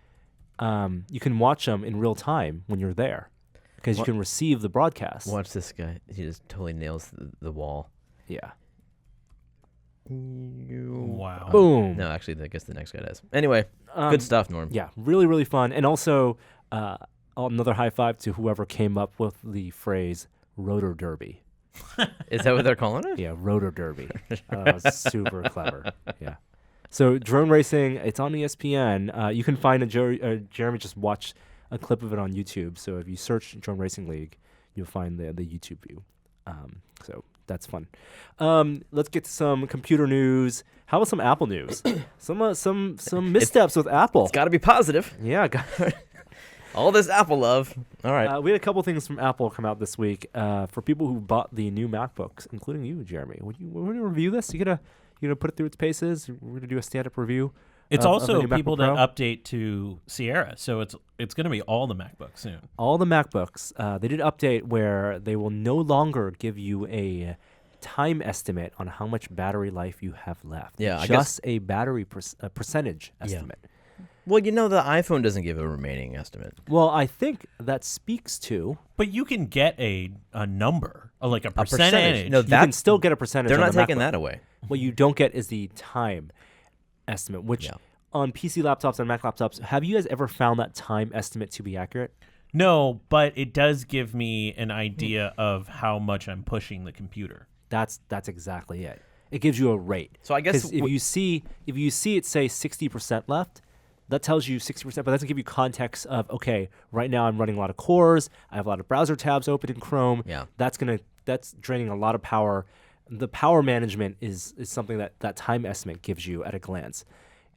You can watch them in real time when you're there, because you can receive the broadcast. Watch this guy; he just totally nails the wall. Yeah. Wow. Boom. No, actually, I guess the next guy does. Anyway, Um, good stuff, Norm. Yeah, really, really fun. And also, another high five to whoever came up with the phrase rotor derby. Is that what they're calling it? Yeah, rotor derby. Super clever. Yeah. So drone racing, it's on ESPN. You can find Jeremy just watched a clip of it on YouTube. So if you search Drone Racing League, you'll find the YouTube view. So that's fun. Let's get to some computer news. How about some Apple news? some missteps with Apple. It's got to be positive. Yeah. All this Apple love. All right. We had a couple things from Apple come out this week for people who bought the new MacBooks, including you, Jeremy. Would you review this? You gonna put it through its paces? We're gonna do a stand-up review. It's of also the new people MacBook that Pro. update to Sierra, so it's going to be all the MacBooks soon. All the MacBooks. They did an update where they will no longer give you a time estimate on how much battery life you have left. Yeah, I just a battery percentage estimate. Well, the iPhone doesn't give a remaining estimate. Well, I think that speaks to But you can get a number, like a percentage. No, you can still get a percentage. They're on not the taking MacBook. that away. What you don't get is the time estimate, which on PC laptops and Mac laptops, have you guys ever found that time estimate to be accurate? No, but it does give me an idea of how much I'm pushing the computer. That's exactly it. It gives you a rate. So I guess 'Cause if you see it say 60% left, that tells you 60%, but that doesn't give you context of, okay, right now I'm running a lot of cores, I have a lot of browser tabs open in Chrome. Yeah. That's draining a lot of power. The power management is something that time estimate gives you at a glance.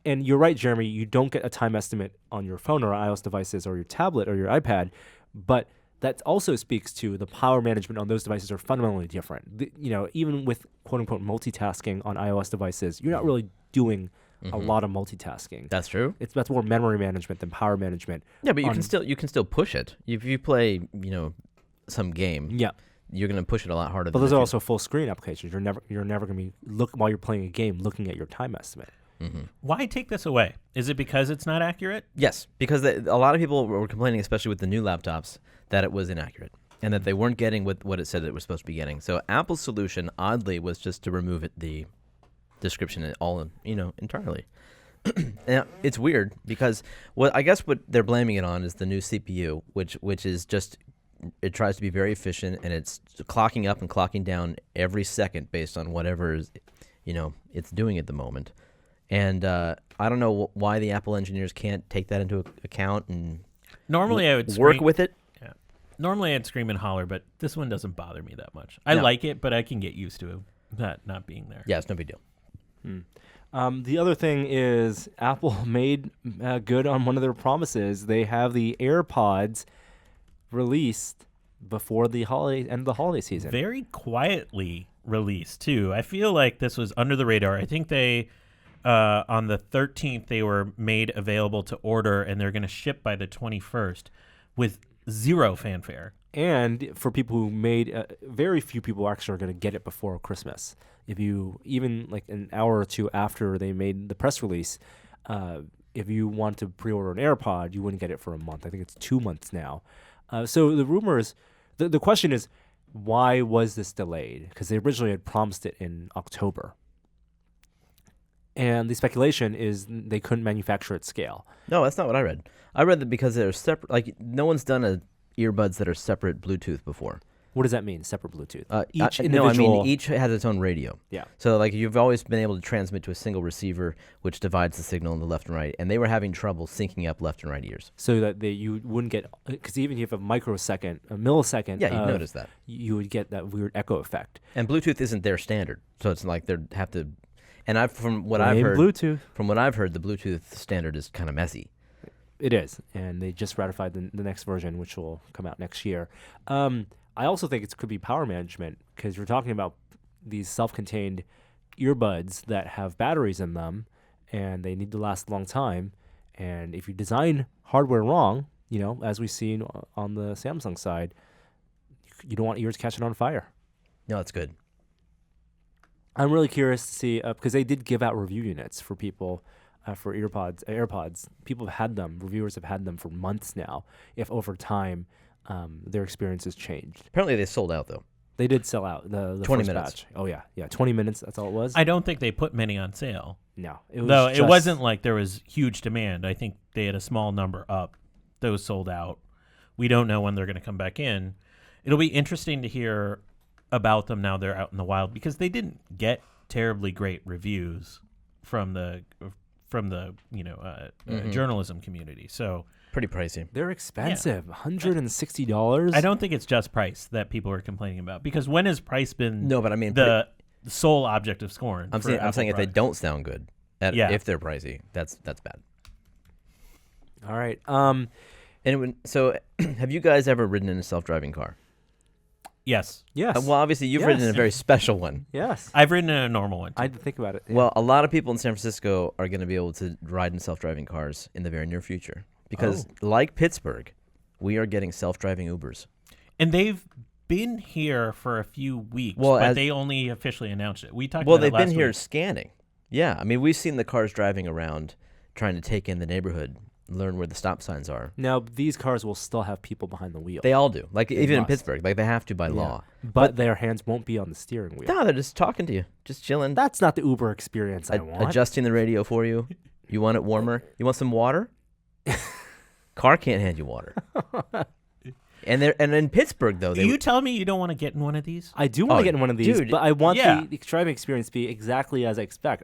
And you're right, Jeremy, you don't get a time estimate on your phone or iOS devices or your tablet or your iPad, but that also speaks to the power management on those devices are fundamentally different. Even with quote-unquote multitasking on iOS devices, you're not really doing a lot of multitasking. That's true. That's more memory management than power management. Yeah, but you can still push it if you play some game. Yeah. you're going to push it a lot harder. But than those if are you- also full screen applications. You're never going to be while you're playing a game looking at your time estimate. Why take this away? Is it because it's not accurate? Yes, because a lot of people were complaining, especially with the new laptops, that it was inaccurate and that they weren't getting what it said it was supposed to be getting. So Apple's solution, oddly, was just to remove the description entirely. Now, it's weird because I guess what they're blaming it on is the new CPU, which is just, it tries to be very efficient, and it's clocking up and clocking down every second based on whatever is, it's doing at the moment. And I don't know why the Apple engineers can't take that into account and Normally I would work with it. Yeah. Normally I'd scream and holler, but this one doesn't bother me that much. I No. like it, but I can get used to that not being there. Yeah, it's no big deal. The other thing is Apple made good on one of their promises. They have the AirPods released before the end of the holiday season. Very quietly released too. I feel like this was under the radar. I think they on the 13th they were made available to order, and they're going to ship by the 21st with zero fanfare. And for people who very few people actually are going to get it before Christmas. If you, even like an hour or two after they made the press release, if you want to pre-order an AirPod, you wouldn't get it for a month. I think it's 2 months now. So the rumors, the question is, why was this delayed? Because they originally had promised it in October. And the speculation is they couldn't manufacture at scale. No, that's not what I read. I read that because they're separate. Like, no one's done earbuds that are separate Bluetooth before. What does that mean, separate Bluetooth? Each No, I individual... mean, each has its own radio. Yeah. So, like, you've always been able to transmit to a single receiver, which divides the signal in the left and right. And they were having trouble syncing up left and right ears. So that you wouldn't get... Because even if you have a millisecond... Yeah, you'd notice that. You would get that weird echo effect. And Bluetooth isn't their standard. So it's like they have to... And from what Blame I've heard... Bluetooth. From what I've heard, the Bluetooth standard is kind of messy. It is. And they just ratified the next version, which will come out next year. I also think it could be power management, because you're talking about these self-contained earbuds that have batteries in them, and they need to last a long time. And if you design hardware wrong, as we've seen on the Samsung side, you don't want ears catching on fire. No, it's good. I'm really curious to see, because they did give out review units for people, for AirPods. People have had them. Reviewers have had them for months now. If over time their experience has changed. Apparently they sold out, though. They did sell out the 20 first minutes. batch. Oh, yeah. 20 minutes. That's all it was? I don't think they put many on sale. No. It was Though it just- wasn't like there was huge demand. I think they had a small number up. Those sold out. We don't know when they're going to come back in. It'll be interesting to hear about them now they're out in the wild, because they didn't get terribly great reviews from the journalism community. So Pretty pricey. They're expensive. $160. I don't think it's just price that people are complaining about, because when has price been No, but I mean... the sole object of scorn? I'm for saying Apple if they products? don't sound good, if they're pricey, that's bad. All right. So, have you guys ever ridden in a self-driving car? Yes. Yes. Well, obviously, you've ridden in a very special one. Yes. I've ridden in a normal one, too. I had to think about it. Yeah. Well, a lot of people in San Francisco are going to be able to ride in self-driving cars in the very near future. Because, like Pittsburgh, we are getting self-driving Ubers. And they've been here for a few weeks, Well, but they only officially announced it. We talked Well, about it they've been last here week. scanning. Yeah, I mean, we've seen the cars driving around trying to take in the neighborhood, learn where the stop signs are. Now, these cars will still have people behind the wheel. They all do. Like, even in must. Pittsburgh. Like, they have to by law. But their hands won't be on the steering wheel. No, they're just talking to you. Just chilling. That's not the Uber experience I want. Adjusting the radio for you. You want it warmer? You want some water? Car can't hand you water. And in Pittsburgh, though, You telling me you don't want to get in one of these? I do want to get in one of these, dude, but I want yeah. the driving experience to be exactly as I expect.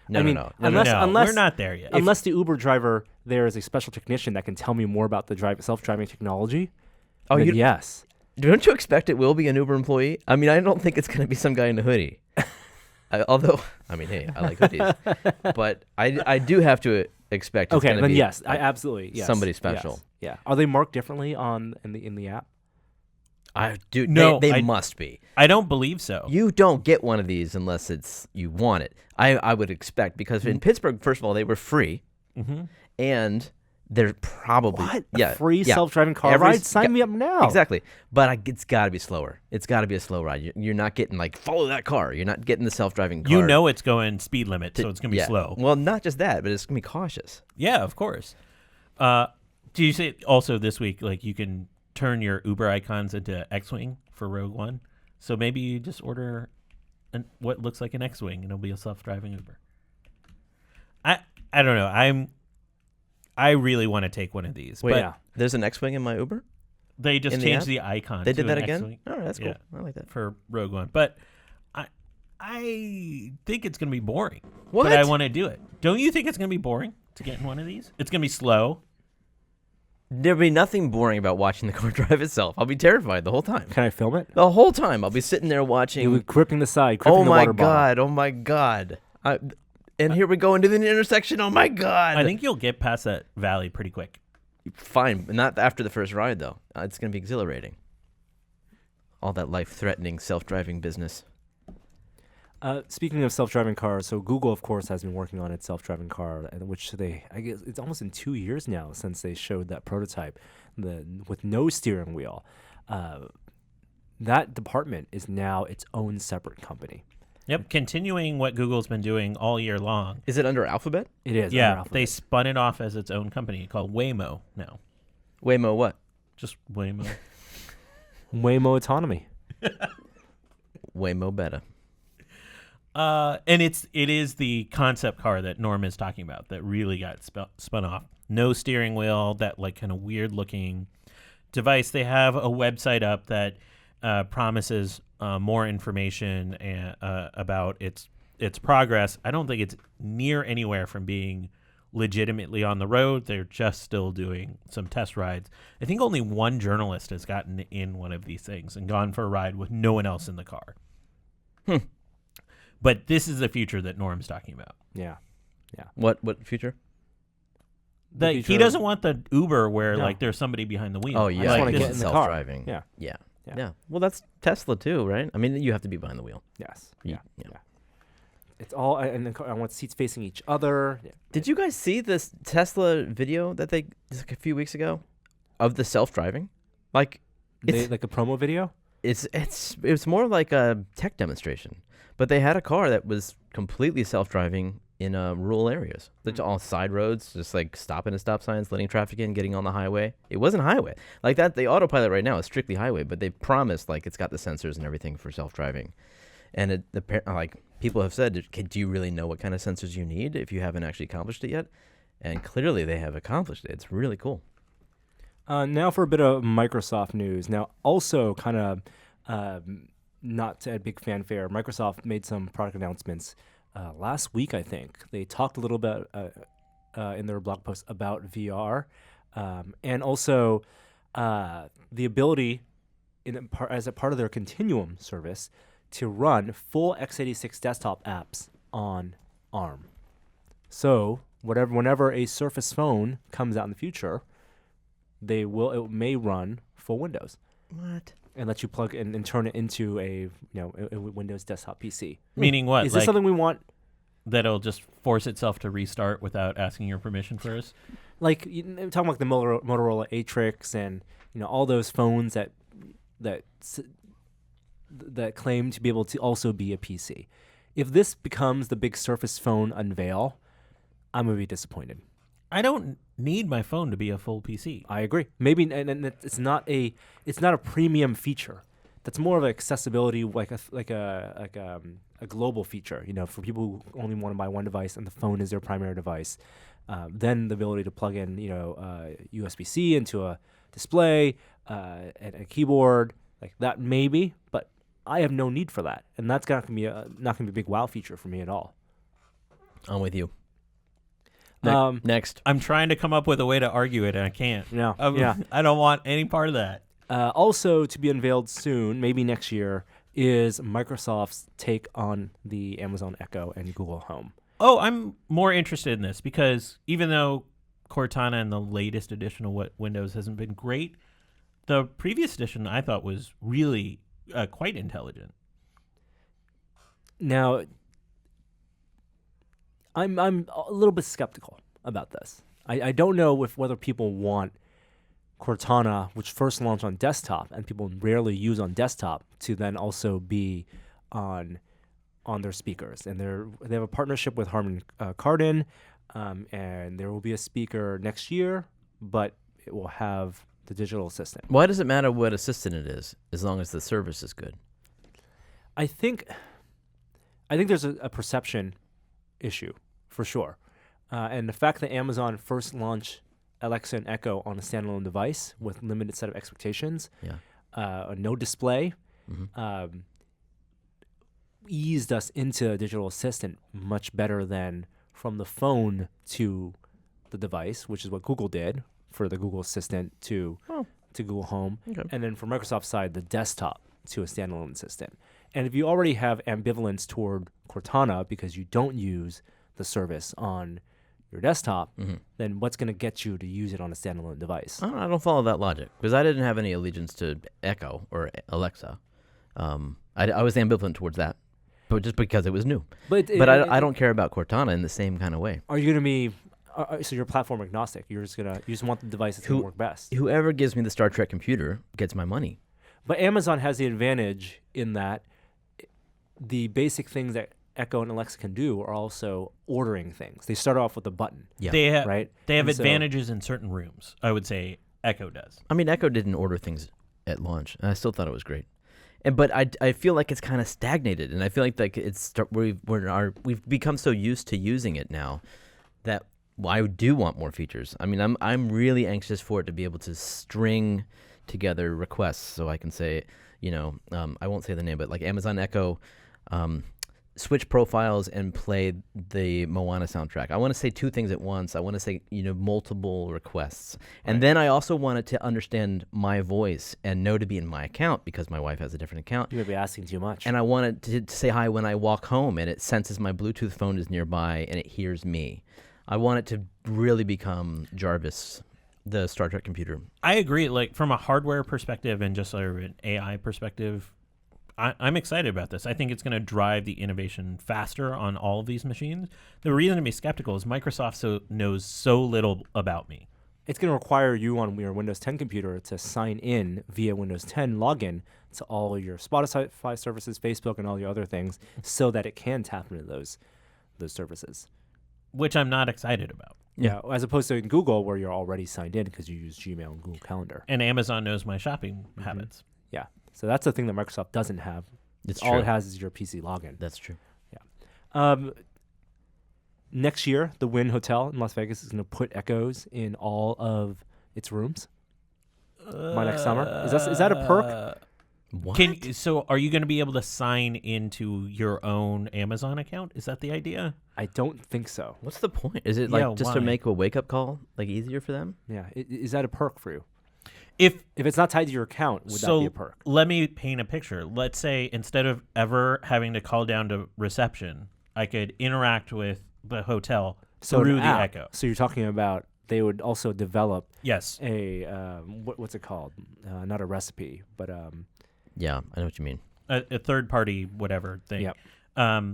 No, Unless we're not there yet. Unless the Uber driver there is a special technician that can tell me more about the self-driving technology. Then yes. Don't you expect it will be an Uber employee? I mean, I don't think it's going to be some guy in a hoodie. Although, I mean, hey, I like hoodies. But I do have to expect it's going to then be yes, I absolutely yes. somebody special. Yes. Yeah. Are they marked differently in the app? I do. No, they must be. I don't believe so. You don't get one of these unless you want it. I would expect, because in Pittsburgh, first of all, they were free, and They're probably What? yeah A free yeah. self-driving car Every ride? Sign me up now. Exactly, but it's got to be slower. It's got to be a slow ride. You're not getting like follow that car. You're not getting the self-driving car. You know it's going speed limit, so it's gonna be yeah. slow. Well, not just that, but it's gonna be cautious. Yeah, of course. Do you say also this week, like you can turn your Uber icons into X-Wing for Rogue One? So maybe you just order what looks like an X-Wing and it'll be a self-driving Uber. I don't know. I really want to take one of these. Wait, but yeah. There's an X-wing in my Uber. they just In the changed app? the icon. They did to that an again. X-Wing. Oh, that's cool. Yeah. I like that. For Rogue One. But I think it's gonna be boring. What? But I want to do it. Don't you think it's gonna be boring to get in one of these? It's gonna be slow. There'll be nothing boring about watching the car drive itself. I'll be terrified the whole time. Can I film it? The whole time I'll be sitting there watching. You gripping the side, gripping Oh the my water bottle. god! Oh my god! And here we go into the intersection. Oh my god! I think you'll get past that valley pretty quick. Fine, but not after the first ride though. It's gonna be exhilarating. All that life-threatening self-driving business. Speaking of self-driving cars, so Google, of course, has been working on its self-driving car, which I guess it's almost in 2 years now since they showed that prototype, with no steering wheel. That department is now its own separate company. Yep, continuing what Google's been doing all year long. Is it under Alphabet? It is. under Yeah, Alphabet. they spun it off as its own company called Waymo now. Waymo what? Just Waymo. Waymo Autonomy. Waymo Beta. And it is the concept car that Norm is talking about that really got spun off. No steering wheel, that like kind of weird looking device. They have a website up that promises more information about its progress. I don't think it's near anywhere from being legitimately on the road. They're just still doing some test rides. I think only one journalist has gotten in one of these things and gone for a ride with no one else in the car. But this is the future that Norm's talking about. Yeah. What future? That future- he doesn't want the Uber where No. like there's somebody behind the wheel. Oh I yeah, just wanna like get this in is the car. self-driving. Yeah. Yeah. Well, that's Tesla too, right? I mean, you have to be behind the wheel. Yes. Yeah. It's all, and I want seats facing each other. Yeah. Did you guys see this Tesla video that they just like a few weeks ago of the self-driving? Like Like a promo video? it's more like a tech demonstration. But they had a car that was completely self-driving in rural areas. It's all side roads, just like stopping at stop signs, letting traffic in, getting on the highway. It wasn't highway. Like that, the autopilot right now is strictly highway, but they promised like it's got the sensors and everything for self-driving. And like people have said, do you really know what kind of sensors you need if you haven't actually accomplished it yet? And clearly they have accomplished it. It's really cool. Now for a bit of Microsoft news. Now, also kind of not a big fanfare, Microsoft made some product announcements last week, I think. They talked a little bit in their blog post about VR and also the ability, as a part of their Continuum service, to run full x86 desktop apps on ARM. So whenever a Surface phone comes out in the future, it may run full Windows. What? And let you plug in and turn it into a Windows desktop PC. Meaning what? Is this something we want? that it'll just force itself to restart without asking your permission first? Like talking about the Motorola Atrix and all those phones that claim to be able to also be a PC. If this becomes the big Surface phone unveil, I'm gonna be disappointed. I don't need my phone to be a full PC. I agree. Maybe and it's not a premium feature. That's more of an accessibility, like a global feature. For people who only want to buy one device and the phone is their primary device. Then the ability to plug in USB-C into a display and a keyboard like that maybe, but I have no need for that, and that's not gonna be a big wow feature for me at all. I'm with you. Next. I'm trying to come up with a way to argue it, and I can't. No, Yeah. I don't want any part of that. Also to be unveiled soon, maybe next year, is Microsoft's take on the Amazon Echo and Google Home. Oh, I'm more interested in this because even though Cortana and the latest edition of Windows hasn't been great, the previous edition I thought was really quite intelligent. Now, I'm a little bit skeptical about this. I don't know whether people want Cortana, which first launched on desktop and people rarely use on desktop, to then also be on their speakers. And they have a partnership with Harman Kardon, and there will be a speaker next year, but it will have the digital assistant. Why does it matter what assistant it is, as long as the service is good? I think there's a perception issue for sure, and the fact that Amazon first launched Alexa and Echo on a standalone device with limited set of expectations, no display, eased us into a digital assistant much better than from the phone to the device, which is what Google did for the Google Assistant to Google Home, and then from Microsoft's side, the desktop to a standalone assistant. And if you already have ambivalence toward Cortana because you don't use the service on your desktop, then what's going to get you to use it on a standalone device? I don't follow that logic because I didn't have any allegiance to Echo or Alexa. I was ambivalent towards that, but just because it was new. But I don't care about Cortana in the same kind of way. Are you going to be so you're platform agnostic? You just want the device that's going to work best. Whoever gives me the Star Trek computer gets my money. But Amazon has the advantage in that the basic things that Echo and Alexa can do are also ordering things. They start off with a button. Yeah. They have advantages in certain rooms. I would say Echo does. I mean, Echo didn't order things at launch, and I still thought it was great. But I feel like it's kind of stagnated, and I feel like we've become so used to using it now that I do want more features. I mean, I'm really anxious for it to be able to string together requests, so I can say, I won't say the name, but like Amazon Echo, switch profiles and play the Moana soundtrack. I want to say two things at once. I want to say, multiple requests. And then I also wanted to understand my voice and know to be in my account because my wife has a different account. You may be asking too much. And I wanted to say hi when I walk home and it senses my Bluetooth phone is nearby and it hears me. I want it to really become Jarvis, the Star Trek computer. I agree. Like from a hardware perspective and just an AI perspective, I'm excited about this. I think it's going to drive the innovation faster on all of these machines. The reason to be skeptical is Microsoft knows so little about me. It's going to require you on your Windows 10 computer to sign in via Windows 10 login to all your Spotify services, Facebook, and all your other things so that it can tap into those services. Which I'm not excited about. Yeah, as opposed to in Google where you're already signed in because you use Gmail and Google Calendar. And Amazon knows my shopping habits. Yeah. So that's the thing that Microsoft doesn't have. It's all true. It has is your PC login. That's true. Yeah. Next year, the Wynn Hotel in Las Vegas is going to put Echoes in all of its rooms by next summer. Is that a perk? What? So are you going to be able to sign into your own Amazon account? Is that the idea? I don't think so. What's the point? Is it just why? to make a wake-up call easier for them? Yeah. Is that a perk for you? If it's not tied to your account, would that be a perk? Let me paint a picture. Let's say instead of ever having to call down to reception, I could interact with the hotel through the Echo. So you're talking about they would also develop a what's it called? Not a recipe, but yeah, I know what you mean. A third-party whatever thing. Yep.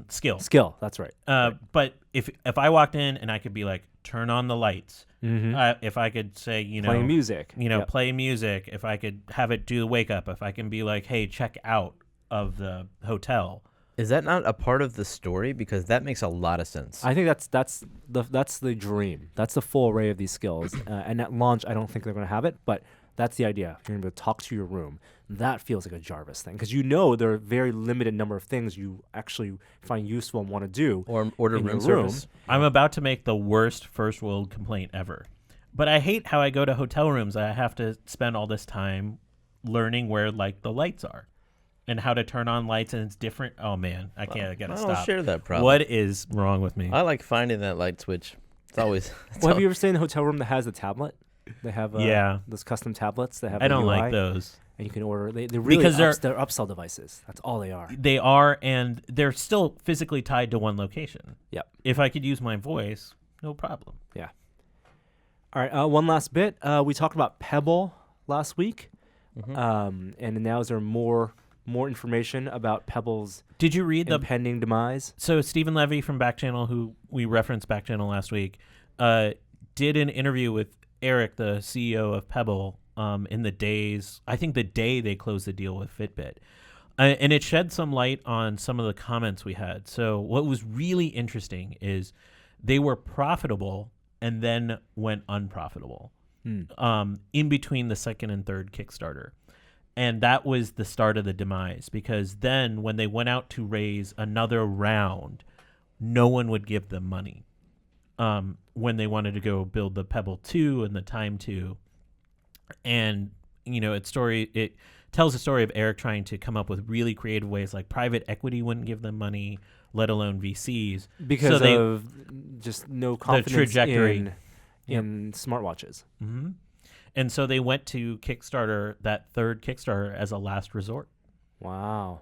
Skill. That's right. But if I walked in and I could be like, turn on the lights. Mm-hmm. If I could say, playing music. Play music. If I could have it do the wake up. If I can be like, hey, check out of the hotel. Is that not a part of the story? Because that makes a lot of sense. I think that's the dream. That's the full array of these skills. And at launch, I don't think they're going to have it, but that's the idea. You're going to be able to talk to your room. That feels like a Jarvis thing because there are a very limited number of things you actually find useful and want to do. Or order in room your service. I'm about to make the worst first world complaint ever. But I hate how I go to hotel rooms. I have to spend all this time learning where the lights are and how to turn on lights, and it's different. Oh man, I gotta stop. I don't share that problem. What is wrong with me? I like finding that light switch. It's always. Have you ever stayed in a hotel room that has a tablet? They have those custom tablets that have. I don't UI, like those. And you can order. They really because they're upsell devices. That's all they are. They are, and they're still physically tied to one location. Yep. If I could use my voice, no problem. Yeah. All right. One last bit. We talked about Pebble last week, and now is there more information about Pebble's? Did you read the impending demise? So Stephen Levy from Back Channel, who we referenced Back Channel last week, did an interview with Eric, the CEO of Pebble, in the days, I think the day they closed the deal with Fitbit. And it shed some light on some of the comments we had. So what was really interesting is they were profitable and then went unprofitable in between the second and third Kickstarter. And that was the start of the demise, because then when they went out to raise another round, no one would give them money when they wanted to go build the Pebble 2 and the Time 2. And, it tells a story of Eric trying to come up with really creative ways, like private equity wouldn't give them money, let alone VCs. Because of just no confidence trajectory in smartwatches. Mm-hmm. And so they went to Kickstarter, that third Kickstarter, as a last resort. Wow.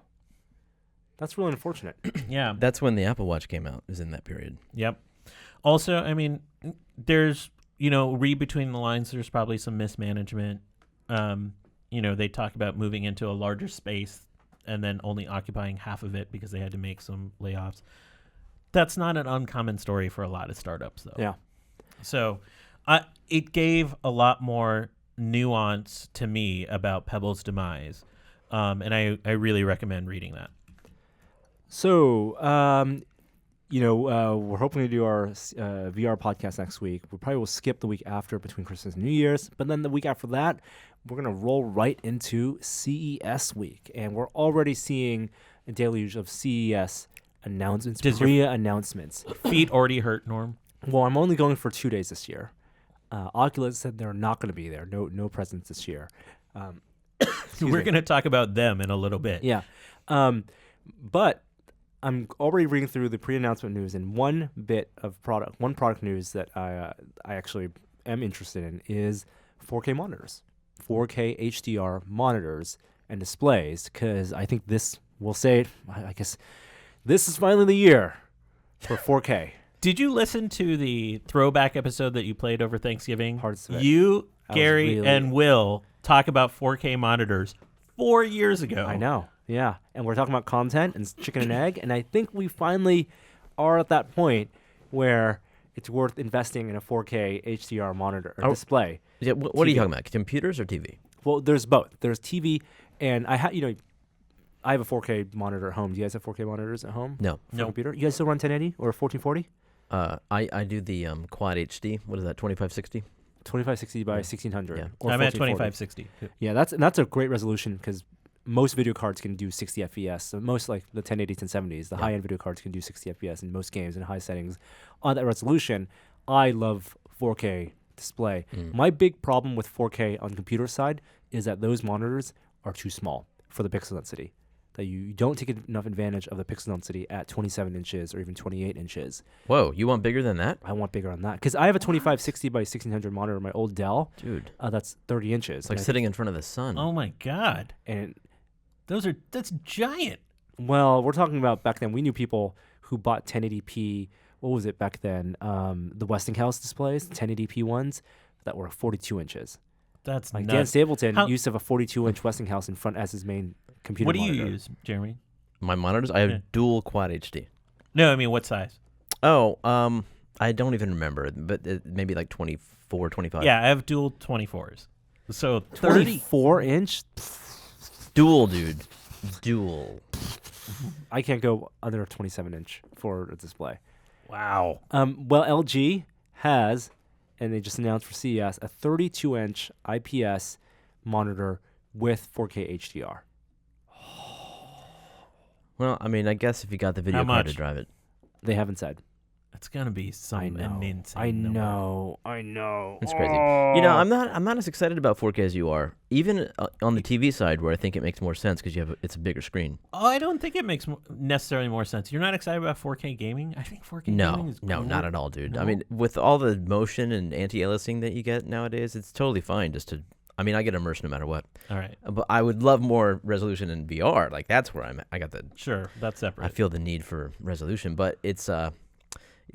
That's really unfortunate. Yeah. That's when the Apple Watch came out, is in that period. Yep. Also, I mean, there's, read between the lines, there's probably some mismanagement. They talk about moving into a larger space and then only occupying half of it because they had to make some layoffs. That's not an uncommon story for a lot of startups, though. Yeah. So it gave a lot more nuance to me about Pebble's demise. And I really recommend reading that. So, we're hoping to do our VR podcast next week. We probably will skip the week after between Christmas and New Year's. But then the week after that, we're going to roll right into CES week. And we're already seeing a deluge of CES announcements, pre-announcements. Feet already hurt, Norm? Well, I'm only going for 2 days this year. Oculus said they're not going to be there. No presence this year. We're going to talk about them in a little bit. Yeah. But I'm already reading through the pre-announcement news, and one product news that I actually am interested in is 4K monitors, 4K HDR monitors and displays, because I think this, we'll say it, I guess this is finally the year for 4K. Did you listen to the throwback episode that you played over Thanksgiving? Parts of it. You, Gary, and Will talk about 4K monitors 4 years ago. I know, yeah. And we're talking about content and chicken and egg, and I think we finally are at that point where it's worth investing in a 4K HDR monitor or display. Yeah, what are you talking about? Computers or TV? Well, there's both. There's TV, and I have a 4K monitor at home. Do you guys have 4K monitors at home? No. No. Computer? You guys still run 1080 or 1440? I do the Quad HD. What is that? 2560. 2560 by 1600. Yeah. Or I'm at 1440. 2560. Yeah, that's a great resolution because most video cards can do 60 FPS. So most like the 1080s and 70s, the high-end video cards can do 60 FPS in most games in high settings. On that resolution, I love 4K display. My big problem with 4K on the computer side is that those monitors are too small for the pixel density. That you don't take enough advantage of the pixel density at 27 inches or even 28 inches. Whoa, you want bigger than that? I want bigger on that because I have a 2560 by 1600 monitor, my old Dell. Dude. That's 30 inches. It's like sitting in front of the sun. Oh my God. And that's giant. well, we're talking about back then. We knew people who bought 1080p. What was it back then? The Westinghouse displays, 1080p ones that were 42 inches. That's like nuts. Dan Stapleton used to have a 42-inch Westinghouse in front as his main computer. What do monitor. you use, Jeremy? My monitors? I have dual Quad HD. No, I mean, what size? Oh, I don't even remember, but maybe like 24, 25. Yeah, I have dual 24s. So 34-inch. Dual, dude. Dual. I can't go under a 27-inch for a display. Wow. Well, LG has, and they just announced for CES, a 32-inch IPS monitor with 4K HDR. Well, I mean, I guess if you got the video How card to much? drive it. They haven't said. It's gonna be some I know. insane number. I know. It's crazy. You know, I'm not as excited about 4K as you are. Even on the TV side, where I think it makes more sense because it's a bigger screen. Oh, I don't think it makes necessarily more sense. You're not excited about 4K gaming? I think 4K gaming No, is no, cool. not at all, dude. No? I mean, with all the motion and anti-aliasing that you get nowadays, it's totally fine just to. I mean, I get immersed no matter what. All right. But I would love more resolution in VR. Like that's where I got the. Sure, that's separate. I feel the need for resolution, but it's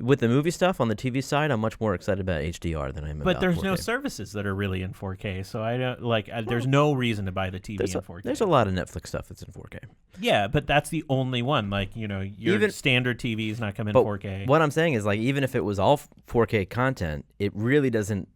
with the movie stuff on the TV side, I'm much more excited about HDR than I am But about there's 4K. no services that are really in 4K, so I don't there's no reason to buy the TV in 4K. There's a lot of Netflix stuff that's in 4K. Yeah, but that's the only one. Like, your standard TV is not coming in 4K. What I'm saying is, like, even if it was all 4K content, it really doesn't.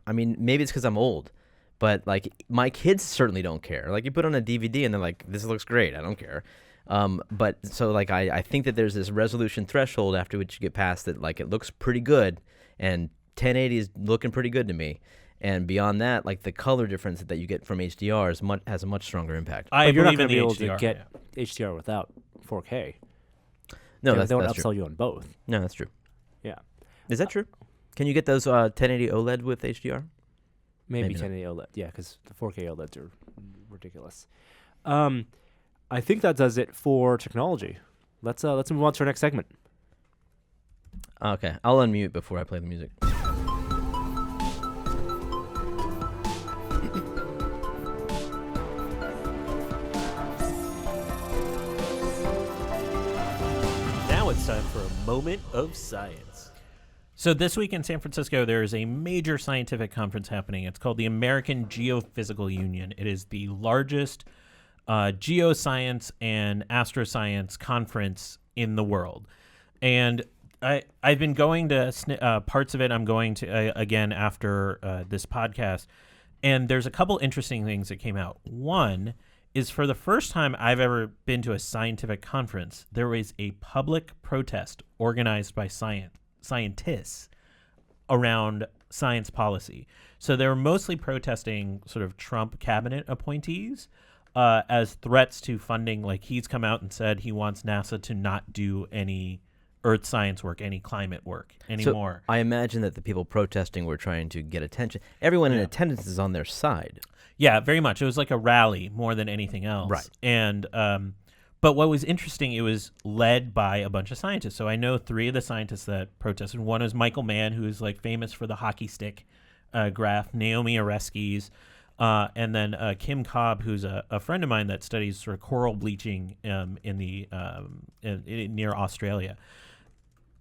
I mean, maybe it's because I'm old, but like my kids certainly don't care. Like, you put on a DVD and they're like, "This looks great. I don't care." But so like I think that there's this resolution threshold after which you get past that, like, it looks pretty good, and 1080 is looking pretty good to me. And beyond that, like, the color difference that you get from HDR has a much stronger impact. But you're not believe going in to be the able HDR, to get HDR without 4K. No, they won't that's upsell true. you on both. No, that's true. Yeah. Is that true? Can you get those 1080 OLED with HDR? Maybe Maybe not. 1080 OLED. Yeah, because the 4K OLEDs are ridiculous. I think that does it for technology. Let's move on to our next segment. Okay, I'll unmute before I play the music. Now it's time for a moment of science. So this week in San Francisco, there is a major scientific conference happening. It's called the American Geophysical Union. It is the largest geoscience and astroscience conference in the world. And I've been going to parts of it. I'm going to again after this podcast. And there's a couple interesting things that came out. One is, for the first time I've ever been to a scientific conference, there was a public protest organized by scientists around science policy. So they were mostly protesting sort of Trump cabinet appointees as threats to funding. Like, he's come out and said he wants NASA to not do any earth science work, any climate work anymore. So I imagine that the people protesting were trying to get attention. Everyone in attendance is on their side. Yeah, very much. It was like a rally more than anything else. Right. And but what was interesting, it was led by a bunch of scientists. So I know three of the scientists that protested. One was Michael Mann, who's like famous for the hockey stick graph, Naomi Oreskes, and then Kim Cobb, who's a friend of mine that studies sort of coral bleaching near Australia.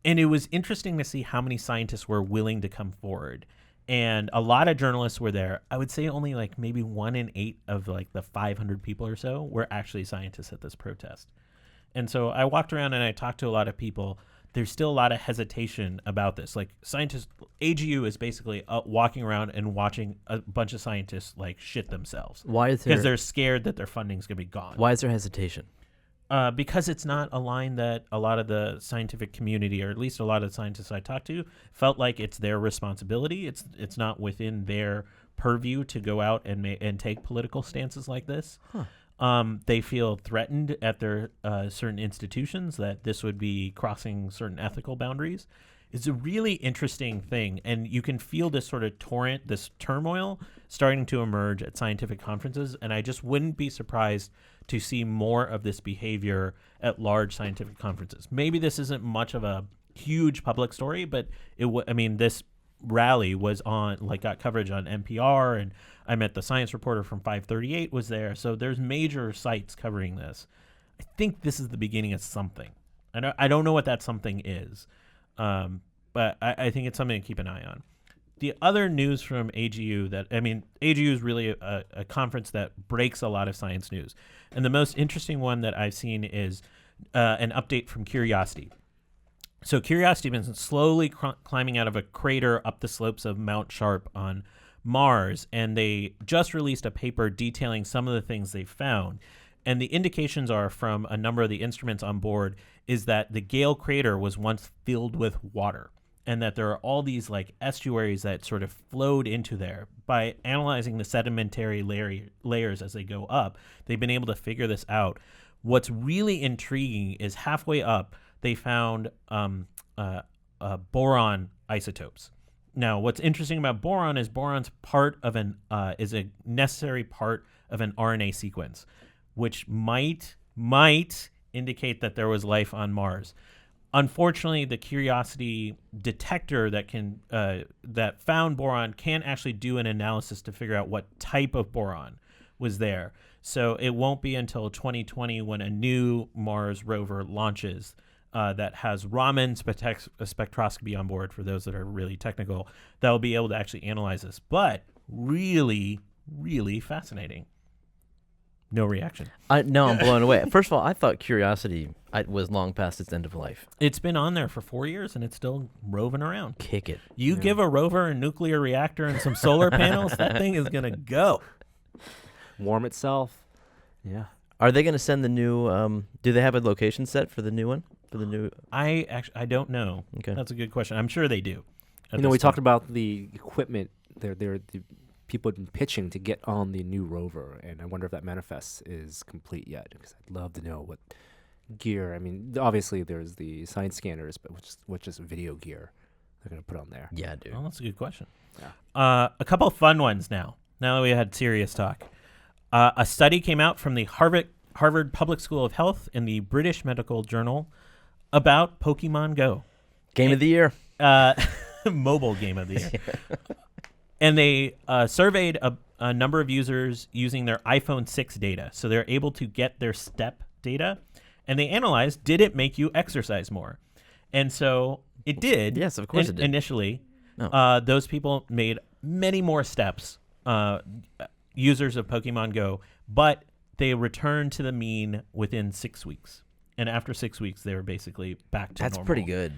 And it was interesting to see how many scientists were willing to come forward. And a lot of journalists were there. I would say only like maybe 1 in 8 of like the 500 people or so were actually scientists at this protest. And so I walked around and I talked to a lot of people. There's still a lot of hesitation about this. Like, scientists, AGU is basically walking around and watching a bunch of scientists like shit themselves. Why is there? Because they're scared that their funding's going to be gone. Why is there hesitation? Because it's not a line that a lot of the scientific community, or at least a lot of the scientists I talked to, felt like it's their responsibility. It's not within their purview to go out and take political stances like this. They feel threatened at their certain institutions, that this would be crossing certain ethical boundaries. It's a really interesting thing, and you can feel this sort of torrent, this turmoil starting to emerge at scientific conferences, and I just wouldn't be surprised to see more of this behavior at large scientific conferences. Maybe this isn't much of a huge public story, but this rally was got coverage on NPR, and I met the science reporter from 538 was there. So there's major sites covering this. I think this is the beginning of something. I don't know what that something is, but I think it's something to keep an eye on. The other news from AGU AGU is really a conference that breaks a lot of science news. And the most interesting one that I've seen is an update from Curiosity. So Curiosity has been slowly climbing out of a crater up the slopes of Mount Sharp on Mars, and they just released a paper detailing some of the things they found. And the indications are from a number of the instruments on board is that the Gale crater was once filled with water, and that there are all these like estuaries that sort of flowed into there. By analyzing the sedimentary layers as they go up, they've been able to figure this out. What's really intriguing is halfway up, they found boron isotopes. Now, what's interesting about boron is boron's part of is a necessary part of an RNA sequence, which might indicate that there was life on Mars. Unfortunately, the Curiosity detector that found boron can't actually do an analysis to figure out what type of boron was there. So it won't be until 2020 when a new Mars rover launches that has Raman spectroscopy on board for those that are really technical that will be able to actually analyze this. But really, really fascinating. No reaction. No, I'm blown away. First of all, I thought Curiosity was long past its end of life. It's been on there for 4 years and it's still roving around. Kick it. You give a rover a nuclear reactor and some solar panels, that thing is going to go. Warm itself. Yeah. Are they going to send the new? Do they have a location set for the new one? For the new? I don't know. Okay. That's a good question. I'm sure they do. We talked about the equipment. The people have been pitching to get on the new rover, and I wonder if that manifest is complete yet, because I'd love to know what gear. I mean, obviously there's the science scanners, but which is video gear they're going to put on there. Yeah, dude. Well, that's a good question. Yeah. A couple of fun ones now that we had serious talk. A study came out from the Harvard Public School of Health in the British Medical Journal about Pokemon Go. Game of the year. Mobile game of the year. And they surveyed a number of users using their iPhone 6 data. So they're able to get their step data. And they analyzed, did it make you exercise more? And so it did. Yes, of course it did. Initially, No. those people made many more steps, users of Pokemon Go, but they returned to the mean within 6 weeks. And after 6 weeks, they were basically back to normal. That's pretty good.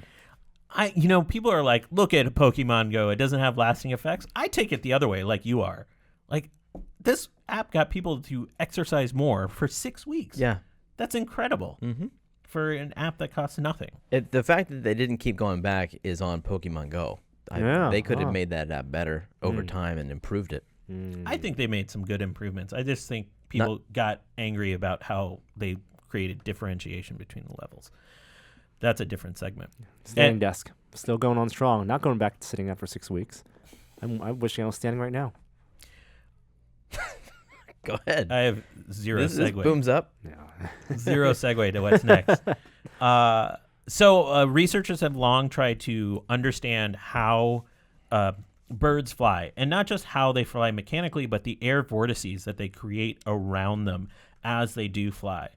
People are like, look at Pokemon Go. It doesn't have lasting effects. I take it the other way, like you are. Like, this app got people to exercise more for 6 weeks. Yeah. That's incredible for an app that costs nothing. The fact that they didn't keep going back is on Pokemon Go. They could have made that app better over time and improved it. I think they made some good improvements. I just think people got angry about how they created differentiation between the levels. That's a different segment. Standing desk. Still going on strong. Not going back to sitting after 6 weeks. I'm wishing I was standing right now. Go ahead. I have zero This segue. booms up. Yeah. Zero segue to what's next. So researchers have long tried to understand how birds fly, and not just how they fly mechanically, but the air vortices that they create around them as they do fly.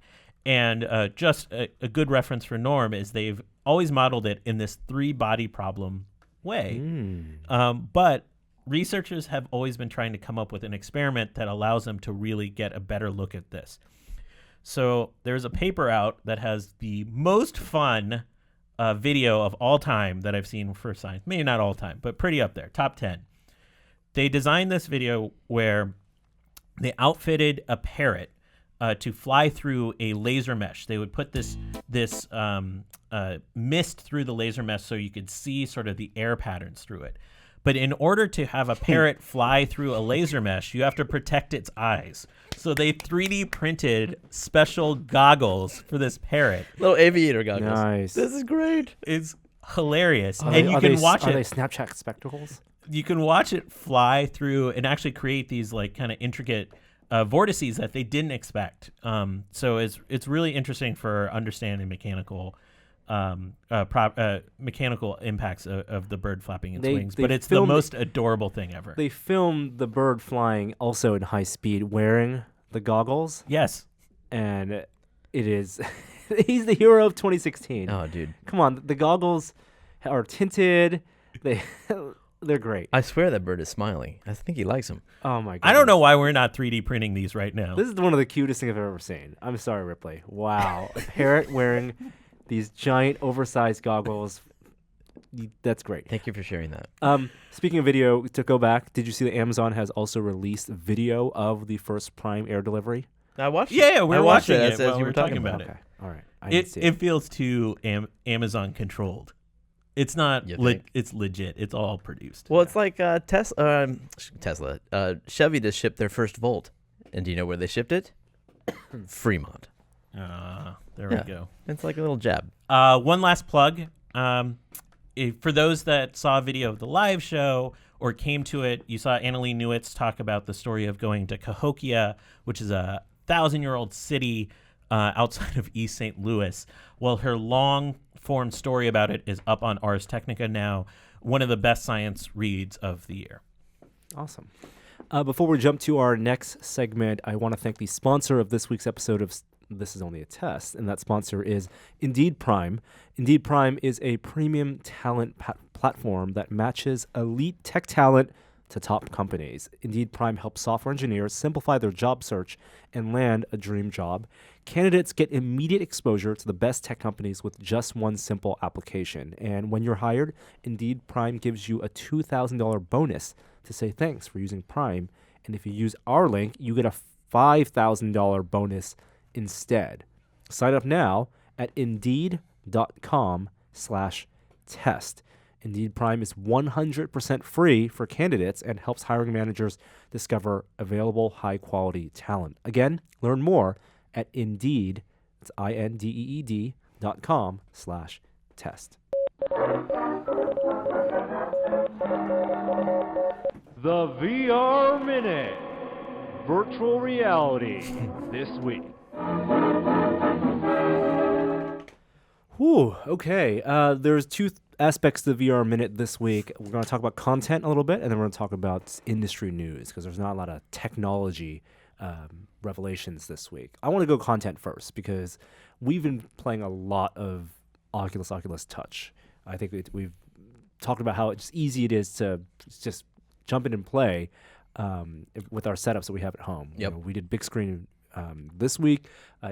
And just a good reference for Norm is they've always modeled it in this 3-body problem way. But researchers have always been trying to come up with an experiment that allows them to really get a better look at this. So there's a paper out that has the most fun video of all time that I've seen for science. Maybe not all time, but pretty up there, top 10. They designed this video where they outfitted a parrot to fly through a laser mesh. They would put this mist through the laser mesh so you could see sort of the air patterns through it. But in order to have a parrot fly through a laser mesh, you have to protect its eyes. So they 3D printed special goggles for this parrot. Little aviator goggles. Nice. This is great. It's hilarious. Are And you can watch Are it. they Snapchat spectacles? You can watch it fly through and actually create these like kind of intricate vortices that they didn't expect. So it's really interesting for understanding mechanical impacts of the bird flapping its wings. But it's the most adorable thing ever. They filmed the bird flying also in high speed wearing the goggles. Yes. And it is he's the hero of 2016. Oh, dude. Come on, the goggles are tinted. They're great. I swear that bird is smiling. I think he likes them. Oh my god. I don't know why we're not 3D printing these right now. This is one of the cutest things I've ever seen. I'm sorry, Ripley. Wow. A parrot wearing these giant oversized goggles. That's great. Thank you for sharing that. Speaking of video, to go back, did you see that Amazon has also released video of the first Prime Air delivery? I watched it. Yeah, we're watching it as while you we're were talking talking about about it. Okay. All right. I didn't see It feels too Amazon controlled. It's not. You think? It's legit. It's all produced. Well, it's like Tesla. Chevy just shipped their first Volt. And do you know where they shipped it? Fremont. There we go. It's like a little jab. One last plug. For those that saw a video of the live show or came to it, you saw Annalee Newitz talk about the story of going to Cahokia, which is a 1,000-year-old city outside of East St. Louis. Well, her long-form story about it is up on Ars Technica now. One of the best science reads of the year. Awesome. Before we jump to our next segment, I want to thank the sponsor of this week's episode of this is only a test. And that sponsor is Indeed Prime. Indeed Prime is a premium talent platform that matches elite tech talent to top companies. Indeed Prime helps software engineers simplify their job search and land a dream job. Candidates get immediate exposure to the best tech companies with just one simple application. And when you're hired, Indeed Prime gives you a $2,000 bonus to say thanks for using Prime. And if you use our link, you get a $5,000 bonus instead. Sign up now at Indeed.com/test. Indeed Prime is 100% free for candidates and helps hiring managers discover available high-quality talent. Again, learn more at Indeed, it's INDEED.com/test. The VR Minute, virtual reality this week. Whew, okay. There's two aspects to the VR Minute this week. We're going to talk about content a little bit, and then we're going to talk about industry news, because there's not a lot of technology revelations this week. I want to go content first, because we've been playing a lot of Oculus Touch. I think we've talked about how easy it is to just jump in and play with our setups that we have at home. Yep. We did Bigscreen this week.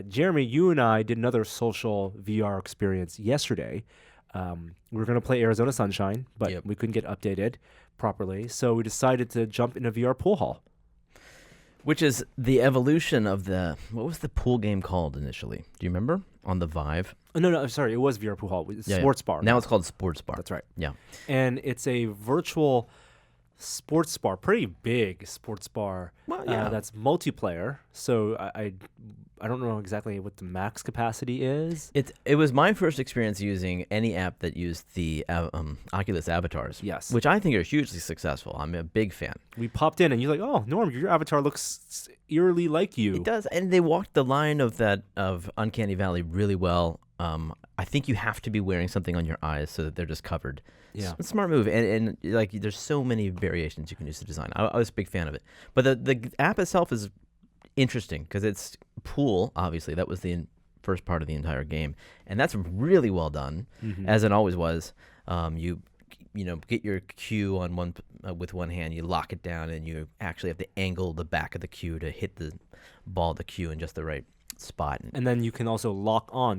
Jeremy, you and I did another social VR experience yesterday. We were going to play Arizona Sunshine, but we couldn't get updated properly, so we decided to jump into VR Pool Hall. Which is the evolution of what was the pool game called initially? Do you remember? On the Vive? Oh, no, I'm sorry. It was VR Pool Hall. It's Sports Bar. Now it's called Sports Bar. That's right. Yeah. And it's a virtual sports bar, pretty big sports bar. Well, yeah. That's multiplayer. So I don't know exactly what the max capacity is. It was my first experience using any app that used the Oculus avatars. Yes. Which I think are hugely successful. I'm a big fan. We popped in and you're like, oh, Norm, your avatar looks eerily like you. It does, and they walked the line of Uncanny Valley really well. I think you have to be wearing something on your eyes so that they're just covered. Yeah. It's a smart move, and like there's so many variations you can use to design. I was a big fan of it, but the app itself is interesting because it's pool. Obviously, that was the first part of the entire game, and that's really well done, as it always was. You get your cue on with one hand, you lock it down, and you actually have to angle the back of the cue to hit the ball of the cue in just the right spot. And then you can also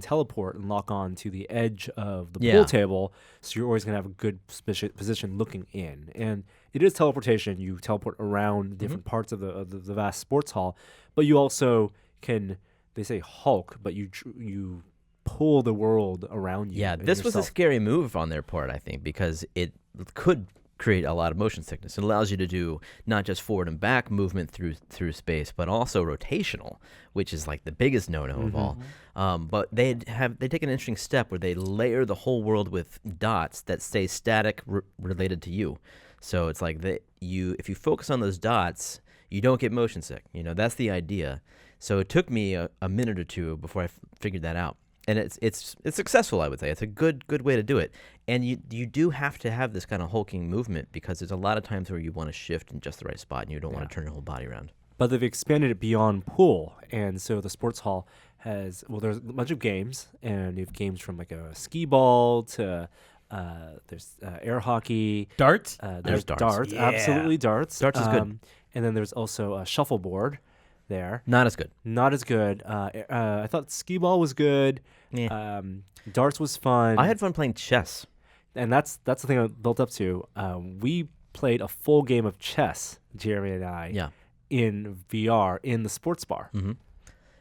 teleport and lock on to the edge of the pool table, so you're always going to have a good position looking in. And it is teleportation. You teleport around different parts of the vast sports hall, but you also can, they say Hulk, but you pull the world around you. Yeah, this was a scary move on their part, I think, because it could create a lot of motion sickness. It allows you to do not just forward and back movement through space, but also rotational, which is like the biggest no-no of all. But they take an interesting step where they layer the whole world with dots that stay static related to you. So it's like if you focus on those dots, you don't get motion sick. That's the idea. So it took me a minute or two before I figured that out. And it's successful, I would say. It's a good way to do it. And you do have to have this kind of hulking movement because there's a lot of times where you want to shift in just the right spot and you don't want to turn your whole body around. But they've expanded it beyond pool. And so the sports hall there's a bunch of games. And you have games from like a skee ball to there's air hockey. Darts? There's darts. Yeah. Absolutely darts. Darts is good. And then there's also a shuffleboard there. Not as good. Not as good. I thought skee ball was good. Yeah. Darts was fun. I had fun playing chess. And that's the thing I built up to. We played a full game of chess, Jeremy and I, in VR in the sports bar.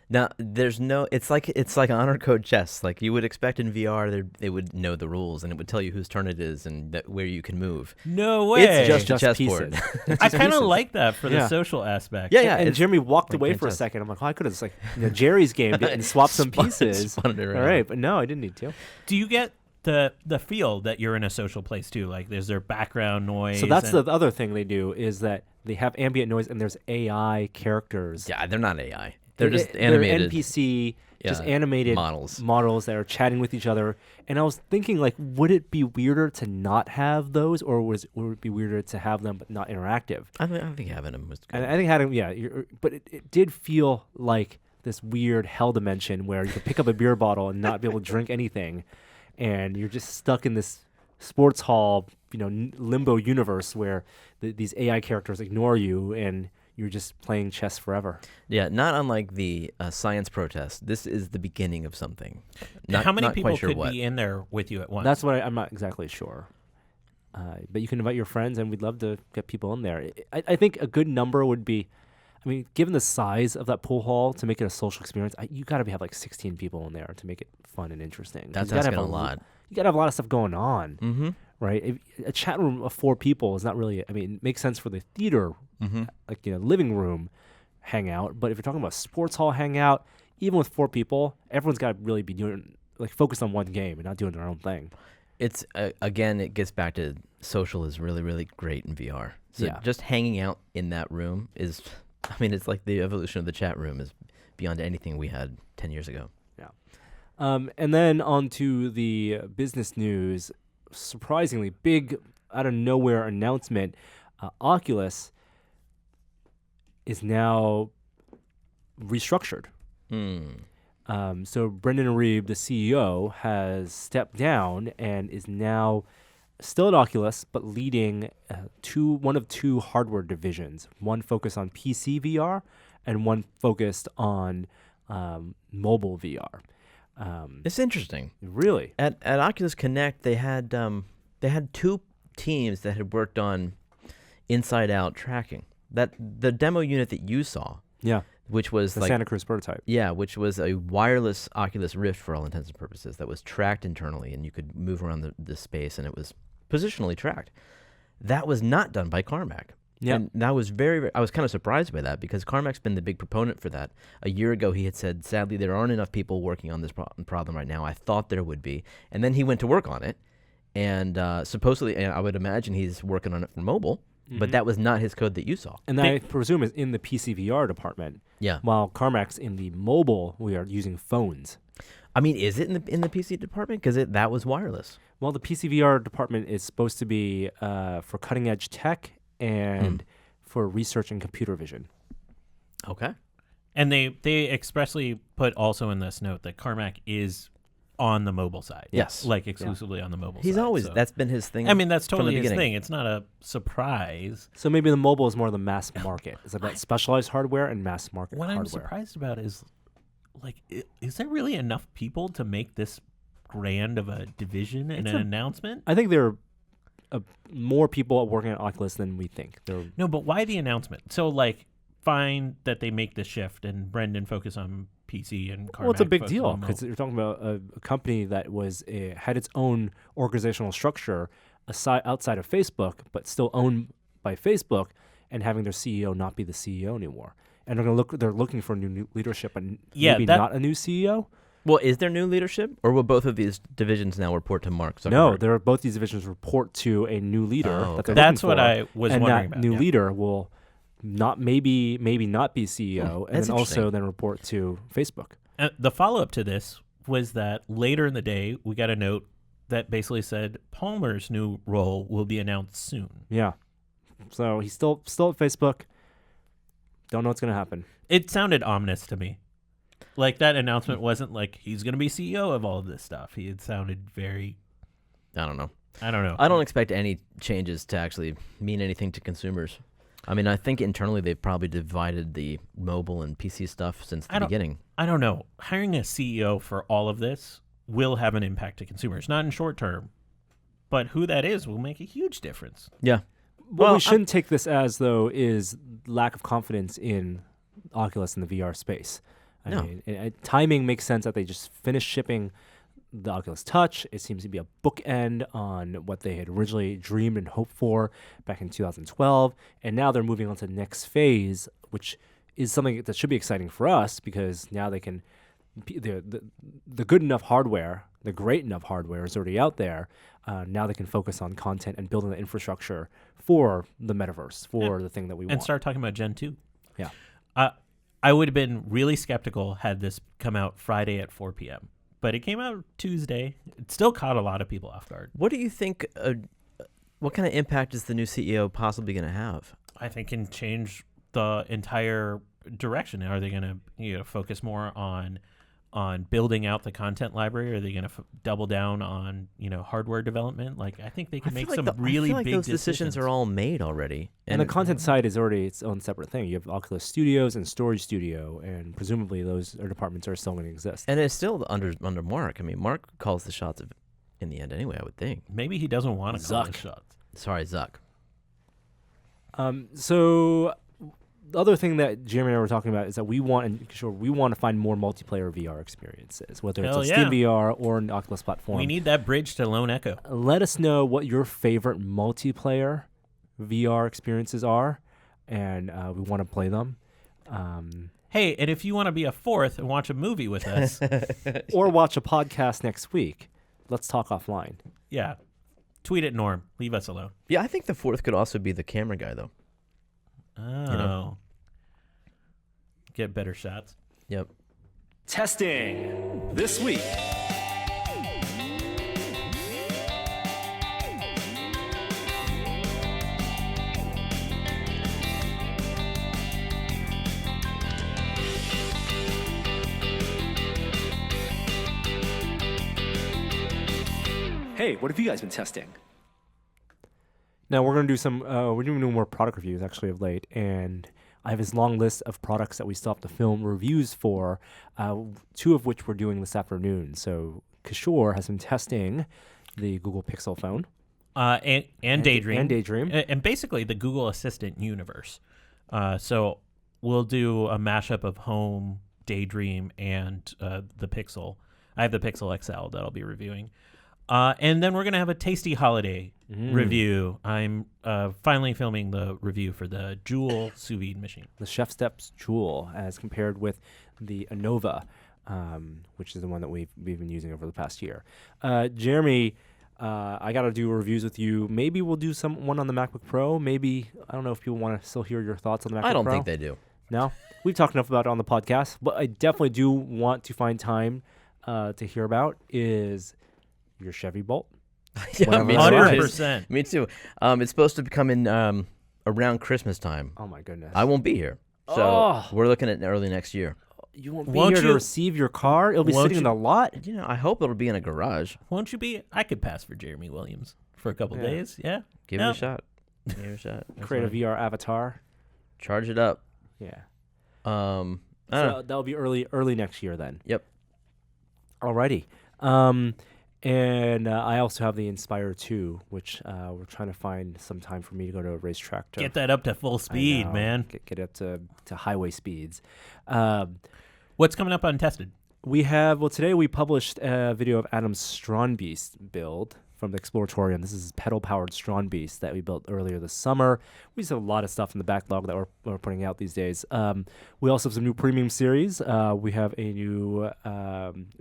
Now it's like honor code chess. Like you would expect in VR, they would know the rules and it would tell you whose turn it is and where you can move. No way. It's just a chessboard. I kind of like that for the social aspect. Yeah. And Jeremy walked away for a second. I'm like, I could have Jerry's game and swapped some pieces. Spun it around. All right, but no, I didn't need to. Do you get the feel that you're in a social place too? Like there's their background noise. So that's the other thing they do is that they have ambient noise and there's AI characters. Yeah, they're not AI. They're just animated. They're NPC, just animated models that are chatting with each other. And I was thinking, like, would it be weirder to not have those, or would it be weirder to have them but not interactive? I think having them was good. And I think having, but it did feel like this weird hell dimension where you can pick up a beer bottle and not be able to drink anything, and you're just stuck in this sports hall, limbo universe where these AI characters ignore you and you're just playing chess forever. Yeah, not unlike the science protest. This is the beginning of something. How many not people quite sure could what. be in there with you at once? That's what I'm not exactly sure. But you can invite your friends, and we'd love to get people in there. I think a good number would be, given the size of that pool hall, to make it a social experience, you got to have like 16 people in there to make it fun and interesting. That's gotta asking have a lot. You got to have a lot of stuff going on, Mm-hmm. right? A chat room of 4 people is not really, it makes sense for the theater, living room hangout. But if you're talking about sports hall hangout, even with 4 people, everyone's got to really be doing, focused on one game and not doing their own thing. It's again, it gets back to social is really, really great in VR. So Yeah. just hanging out in that room is, it's like the evolution of the chat room is beyond anything we had 10 years ago. And then on to the business news. Surprisingly big, out of nowhere announcement. Oculus is now restructured. So Brendan Reeb, the CEO, has stepped down and is now still at Oculus, but leading one of two hardware divisions. One focused on PC VR and one focused on mobile VR. It's interesting. Really? At Oculus Connect, they had 2 teams that had worked on inside-out tracking. That the demo unit that you saw, Yeah. which was The like Santa Cruz prototype. yeah, which was a wireless Oculus Rift for all intents and purposes that was tracked internally, and you could move around the space, and it was positionally tracked. That was not done by Carmack. Yeah. And that was I was kind of surprised by that because Carmack's been the big proponent for that. A year ago, he had said, sadly, there aren't enough people working on this problem right now. I thought there would be. And then he went to work on it. And supposedly, I would imagine he's working on it for mobile, but that was not his code that you saw. And that, I presume, is in the PC VR department. Yeah. While Carmack's in the mobile, we are using phones. Is it in the PC department? Because that was wireless. Well, the PC VR department is supposed to be for cutting edge tech and for research and computer vision. Okay. And they expressly put also in this note that Carmack is on the mobile side. Yes. Like exclusively on the mobile He's side. always, so. that's been his thing. That's from the totally his beginning. thing. It's not a surprise. So maybe the mobile is more the mass market. It's about specialized hardware and mass market What hardware. I'm surprised about is, is there really enough people to make this grand of a division and an announcement? I think there are more people working at Oculus than we think. No, but why the announcement? So, fine that they make the shift and Brendan focus on PC and Carmack. Well, it's a big focus deal on because mobile. you're talking about a company that had its own organizational structure outside of Facebook, but still owned by Facebook, and having their CEO not be the CEO anymore. And they're looking for new leadership and maybe not a new CEO. Well, is there new leadership, or will both of these divisions now report to Mark Zuckerberg? No, both these divisions report to a new leader. Oh, that they're That's looking what for, I was and wondering that about. new yeah. leader will maybe not be CEO, and That's then also interesting. then report to Facebook. The follow-up to this was that later in the day, we got a note that basically said Palmer's new role will be announced soon. Yeah, so he's still at Facebook. Don't know what's gonna happen. It sounded ominous to me. That announcement wasn't like he's going to be CEO of all of this stuff. It sounded very, I don't know. I don't know. I don't expect any changes to actually mean anything to consumers. I think internally they've probably divided the mobile and PC stuff since the beginning. I don't know. Hiring a CEO for all of this will have an impact to consumers, not in short term, but who that is will make a huge difference. Yeah. What we shouldn't take this as, though, is lack of confidence in Oculus in the VR space. No. Timing makes sense that they just finished shipping the Oculus Touch. It seems to be a bookend on what they had originally dreamed and hoped for back in 2012. And now they're moving on to the next phase, which is something that should be exciting for us because now they can the good enough hardware, the great enough hardware is already out there. Now they can focus on content and building the infrastructure for the metaverse, for the thing that we want. And start talking about Gen 2. Yeah. I would have been really skeptical had this come out Friday at 4 p.m. But it came out Tuesday. It still caught a lot of people off guard. What do you think, what kind of impact is the new CEO possibly going to have? I think can change the entire direction? Are they going to focus more on building out the content library? Are they going to double down on hardware development? Like, I think they can make some really big those decisions are all made already. And the content side is already its own separate thing. You have Oculus Studios and Storage Studio, and presumably those departments are still going to exist. And it's still under Mark. I mean, Mark calls the shots in the end anyway, I would think. Maybe he doesn't want to call the shots. Sorry, Zuck. So the other thing that Jeremy and I were talking about is that we want to find more multiplayer VR experiences, whether it's on Steam VR or an Oculus platform. We need that bridge to Lone Echo. Let us know what your favorite multiplayer VR experiences are, and we want to play them. Hey, and if you want to be a fourth and watch a movie with us, or watch a podcast next week, let's talk offline. Yeah. Tweet at Norm. Leave us alone. Yeah, I think the fourth could also be the camera guy, though. Oh. Get better shots. Yep. Testing this week. Hey, what have you guys been testing? Now we're going to do some. We're doing more product reviews actually of late, and I have this long list of products that we still have to film reviews for. 2 of which we're doing this afternoon. So Kishore has been testing the Google Pixel phone, and Daydream, and basically the Google Assistant universe. So we'll do a mashup of Home, Daydream, and the Pixel. I have the Pixel XL that I'll be reviewing. And then we're going to have a tasty holiday review. I'm finally filming the review for the Joule sous vide machine. The Chef Steps Joule, as compared with the Anova, which is the one that we've been using over the past year. Jeremy, I got to do reviews with you. Maybe we'll do one on the MacBook Pro. Maybe, I don't know if people want to still hear your thoughts on the MacBook Pro. I don't think they do. No? We've talked enough about it on the podcast. But I definitely do want to find time to hear about is your Chevy Bolt. Yeah, me too. 100%. Me too. It's supposed to come in around Christmas time. Oh my goodness. I won't be here. So we're looking at early next year. You won't be here to receive your car? It'll be sitting in the lot? I hope it'll be in a garage. Won't you be? I could pass for Jeremy Williams for a couple days. Yeah. Give it a shot. Give it a shot. Create a VR avatar. Charge it up. Yeah. So that'll be early next year then. Yep. Alrighty. And I also have the Inspire 2, which we're trying to find some time for me to go to a racetrack to get that up to full speed, man. Get up to highway speeds. What's coming up untested? Today we published a video of Adam's Strawn Beast build from the Exploratorium. This is pedal-powered Strawn Beast that we built earlier this summer. We just have a lot of stuff in the backlog that we're putting out these days. We also have some new premium series. We have a new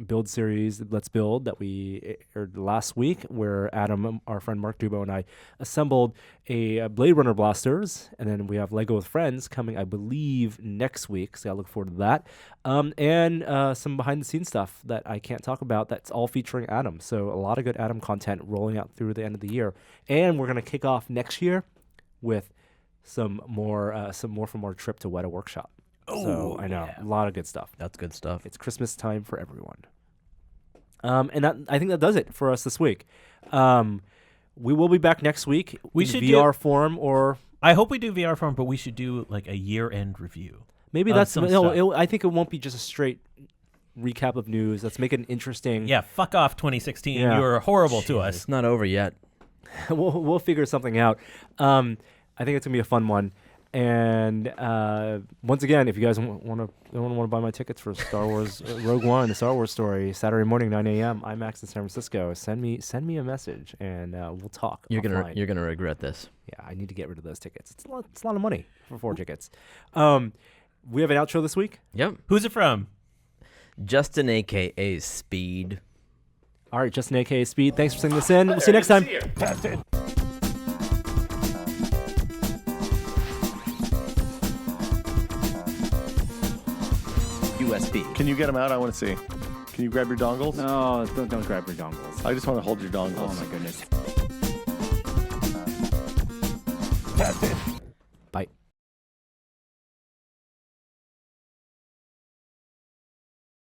build series, Let's Build, that we aired last week, where Adam, our friend Mark Dubo, and I assembled a Blade Runner blasters, and then we have Lego with Friends coming, I believe, next week, so I look forward to that. And some behind-the-scenes stuff that I can't talk about that's all featuring Adam. So a lot of good Adam content rolling out through the end of the year. And we're going to kick off next year with some more from our trip to Weta Workshop. So I know, a lot of good stuff. That's good stuff. It's Christmas time for everyone. I think that does it for us this week. We will be back next week in VR form, or I hope we do VR form, but we should do like a year-end review. Maybe that's I think it won't be just a straight recap of news. Let's make it interesting. Yeah, fuck off 2016. You were horrible to us. It's not over yet. We'll figure something out. I think it's gonna be a fun one. And once again, if you guys want to buy my tickets for Star Wars Rogue One, the Star Wars story, Saturday morning 9 a.m. IMAX in San Francisco, send me a message and we'll talk. You're gonna regret this. Yeah, I need to get rid of those tickets. It's a lot of money for 4 tickets. We have an outro this week. Yep. Who's it from? Justin, a.k.a. Speed. All right, Justin, a.k.a. Speed. Thanks for sending this in. We'll see you next time. USB. Can you get them out? I want to see. Can you grab your dongles? No, don't grab your dongles. I just want to hold your dongles. Oh, my goodness.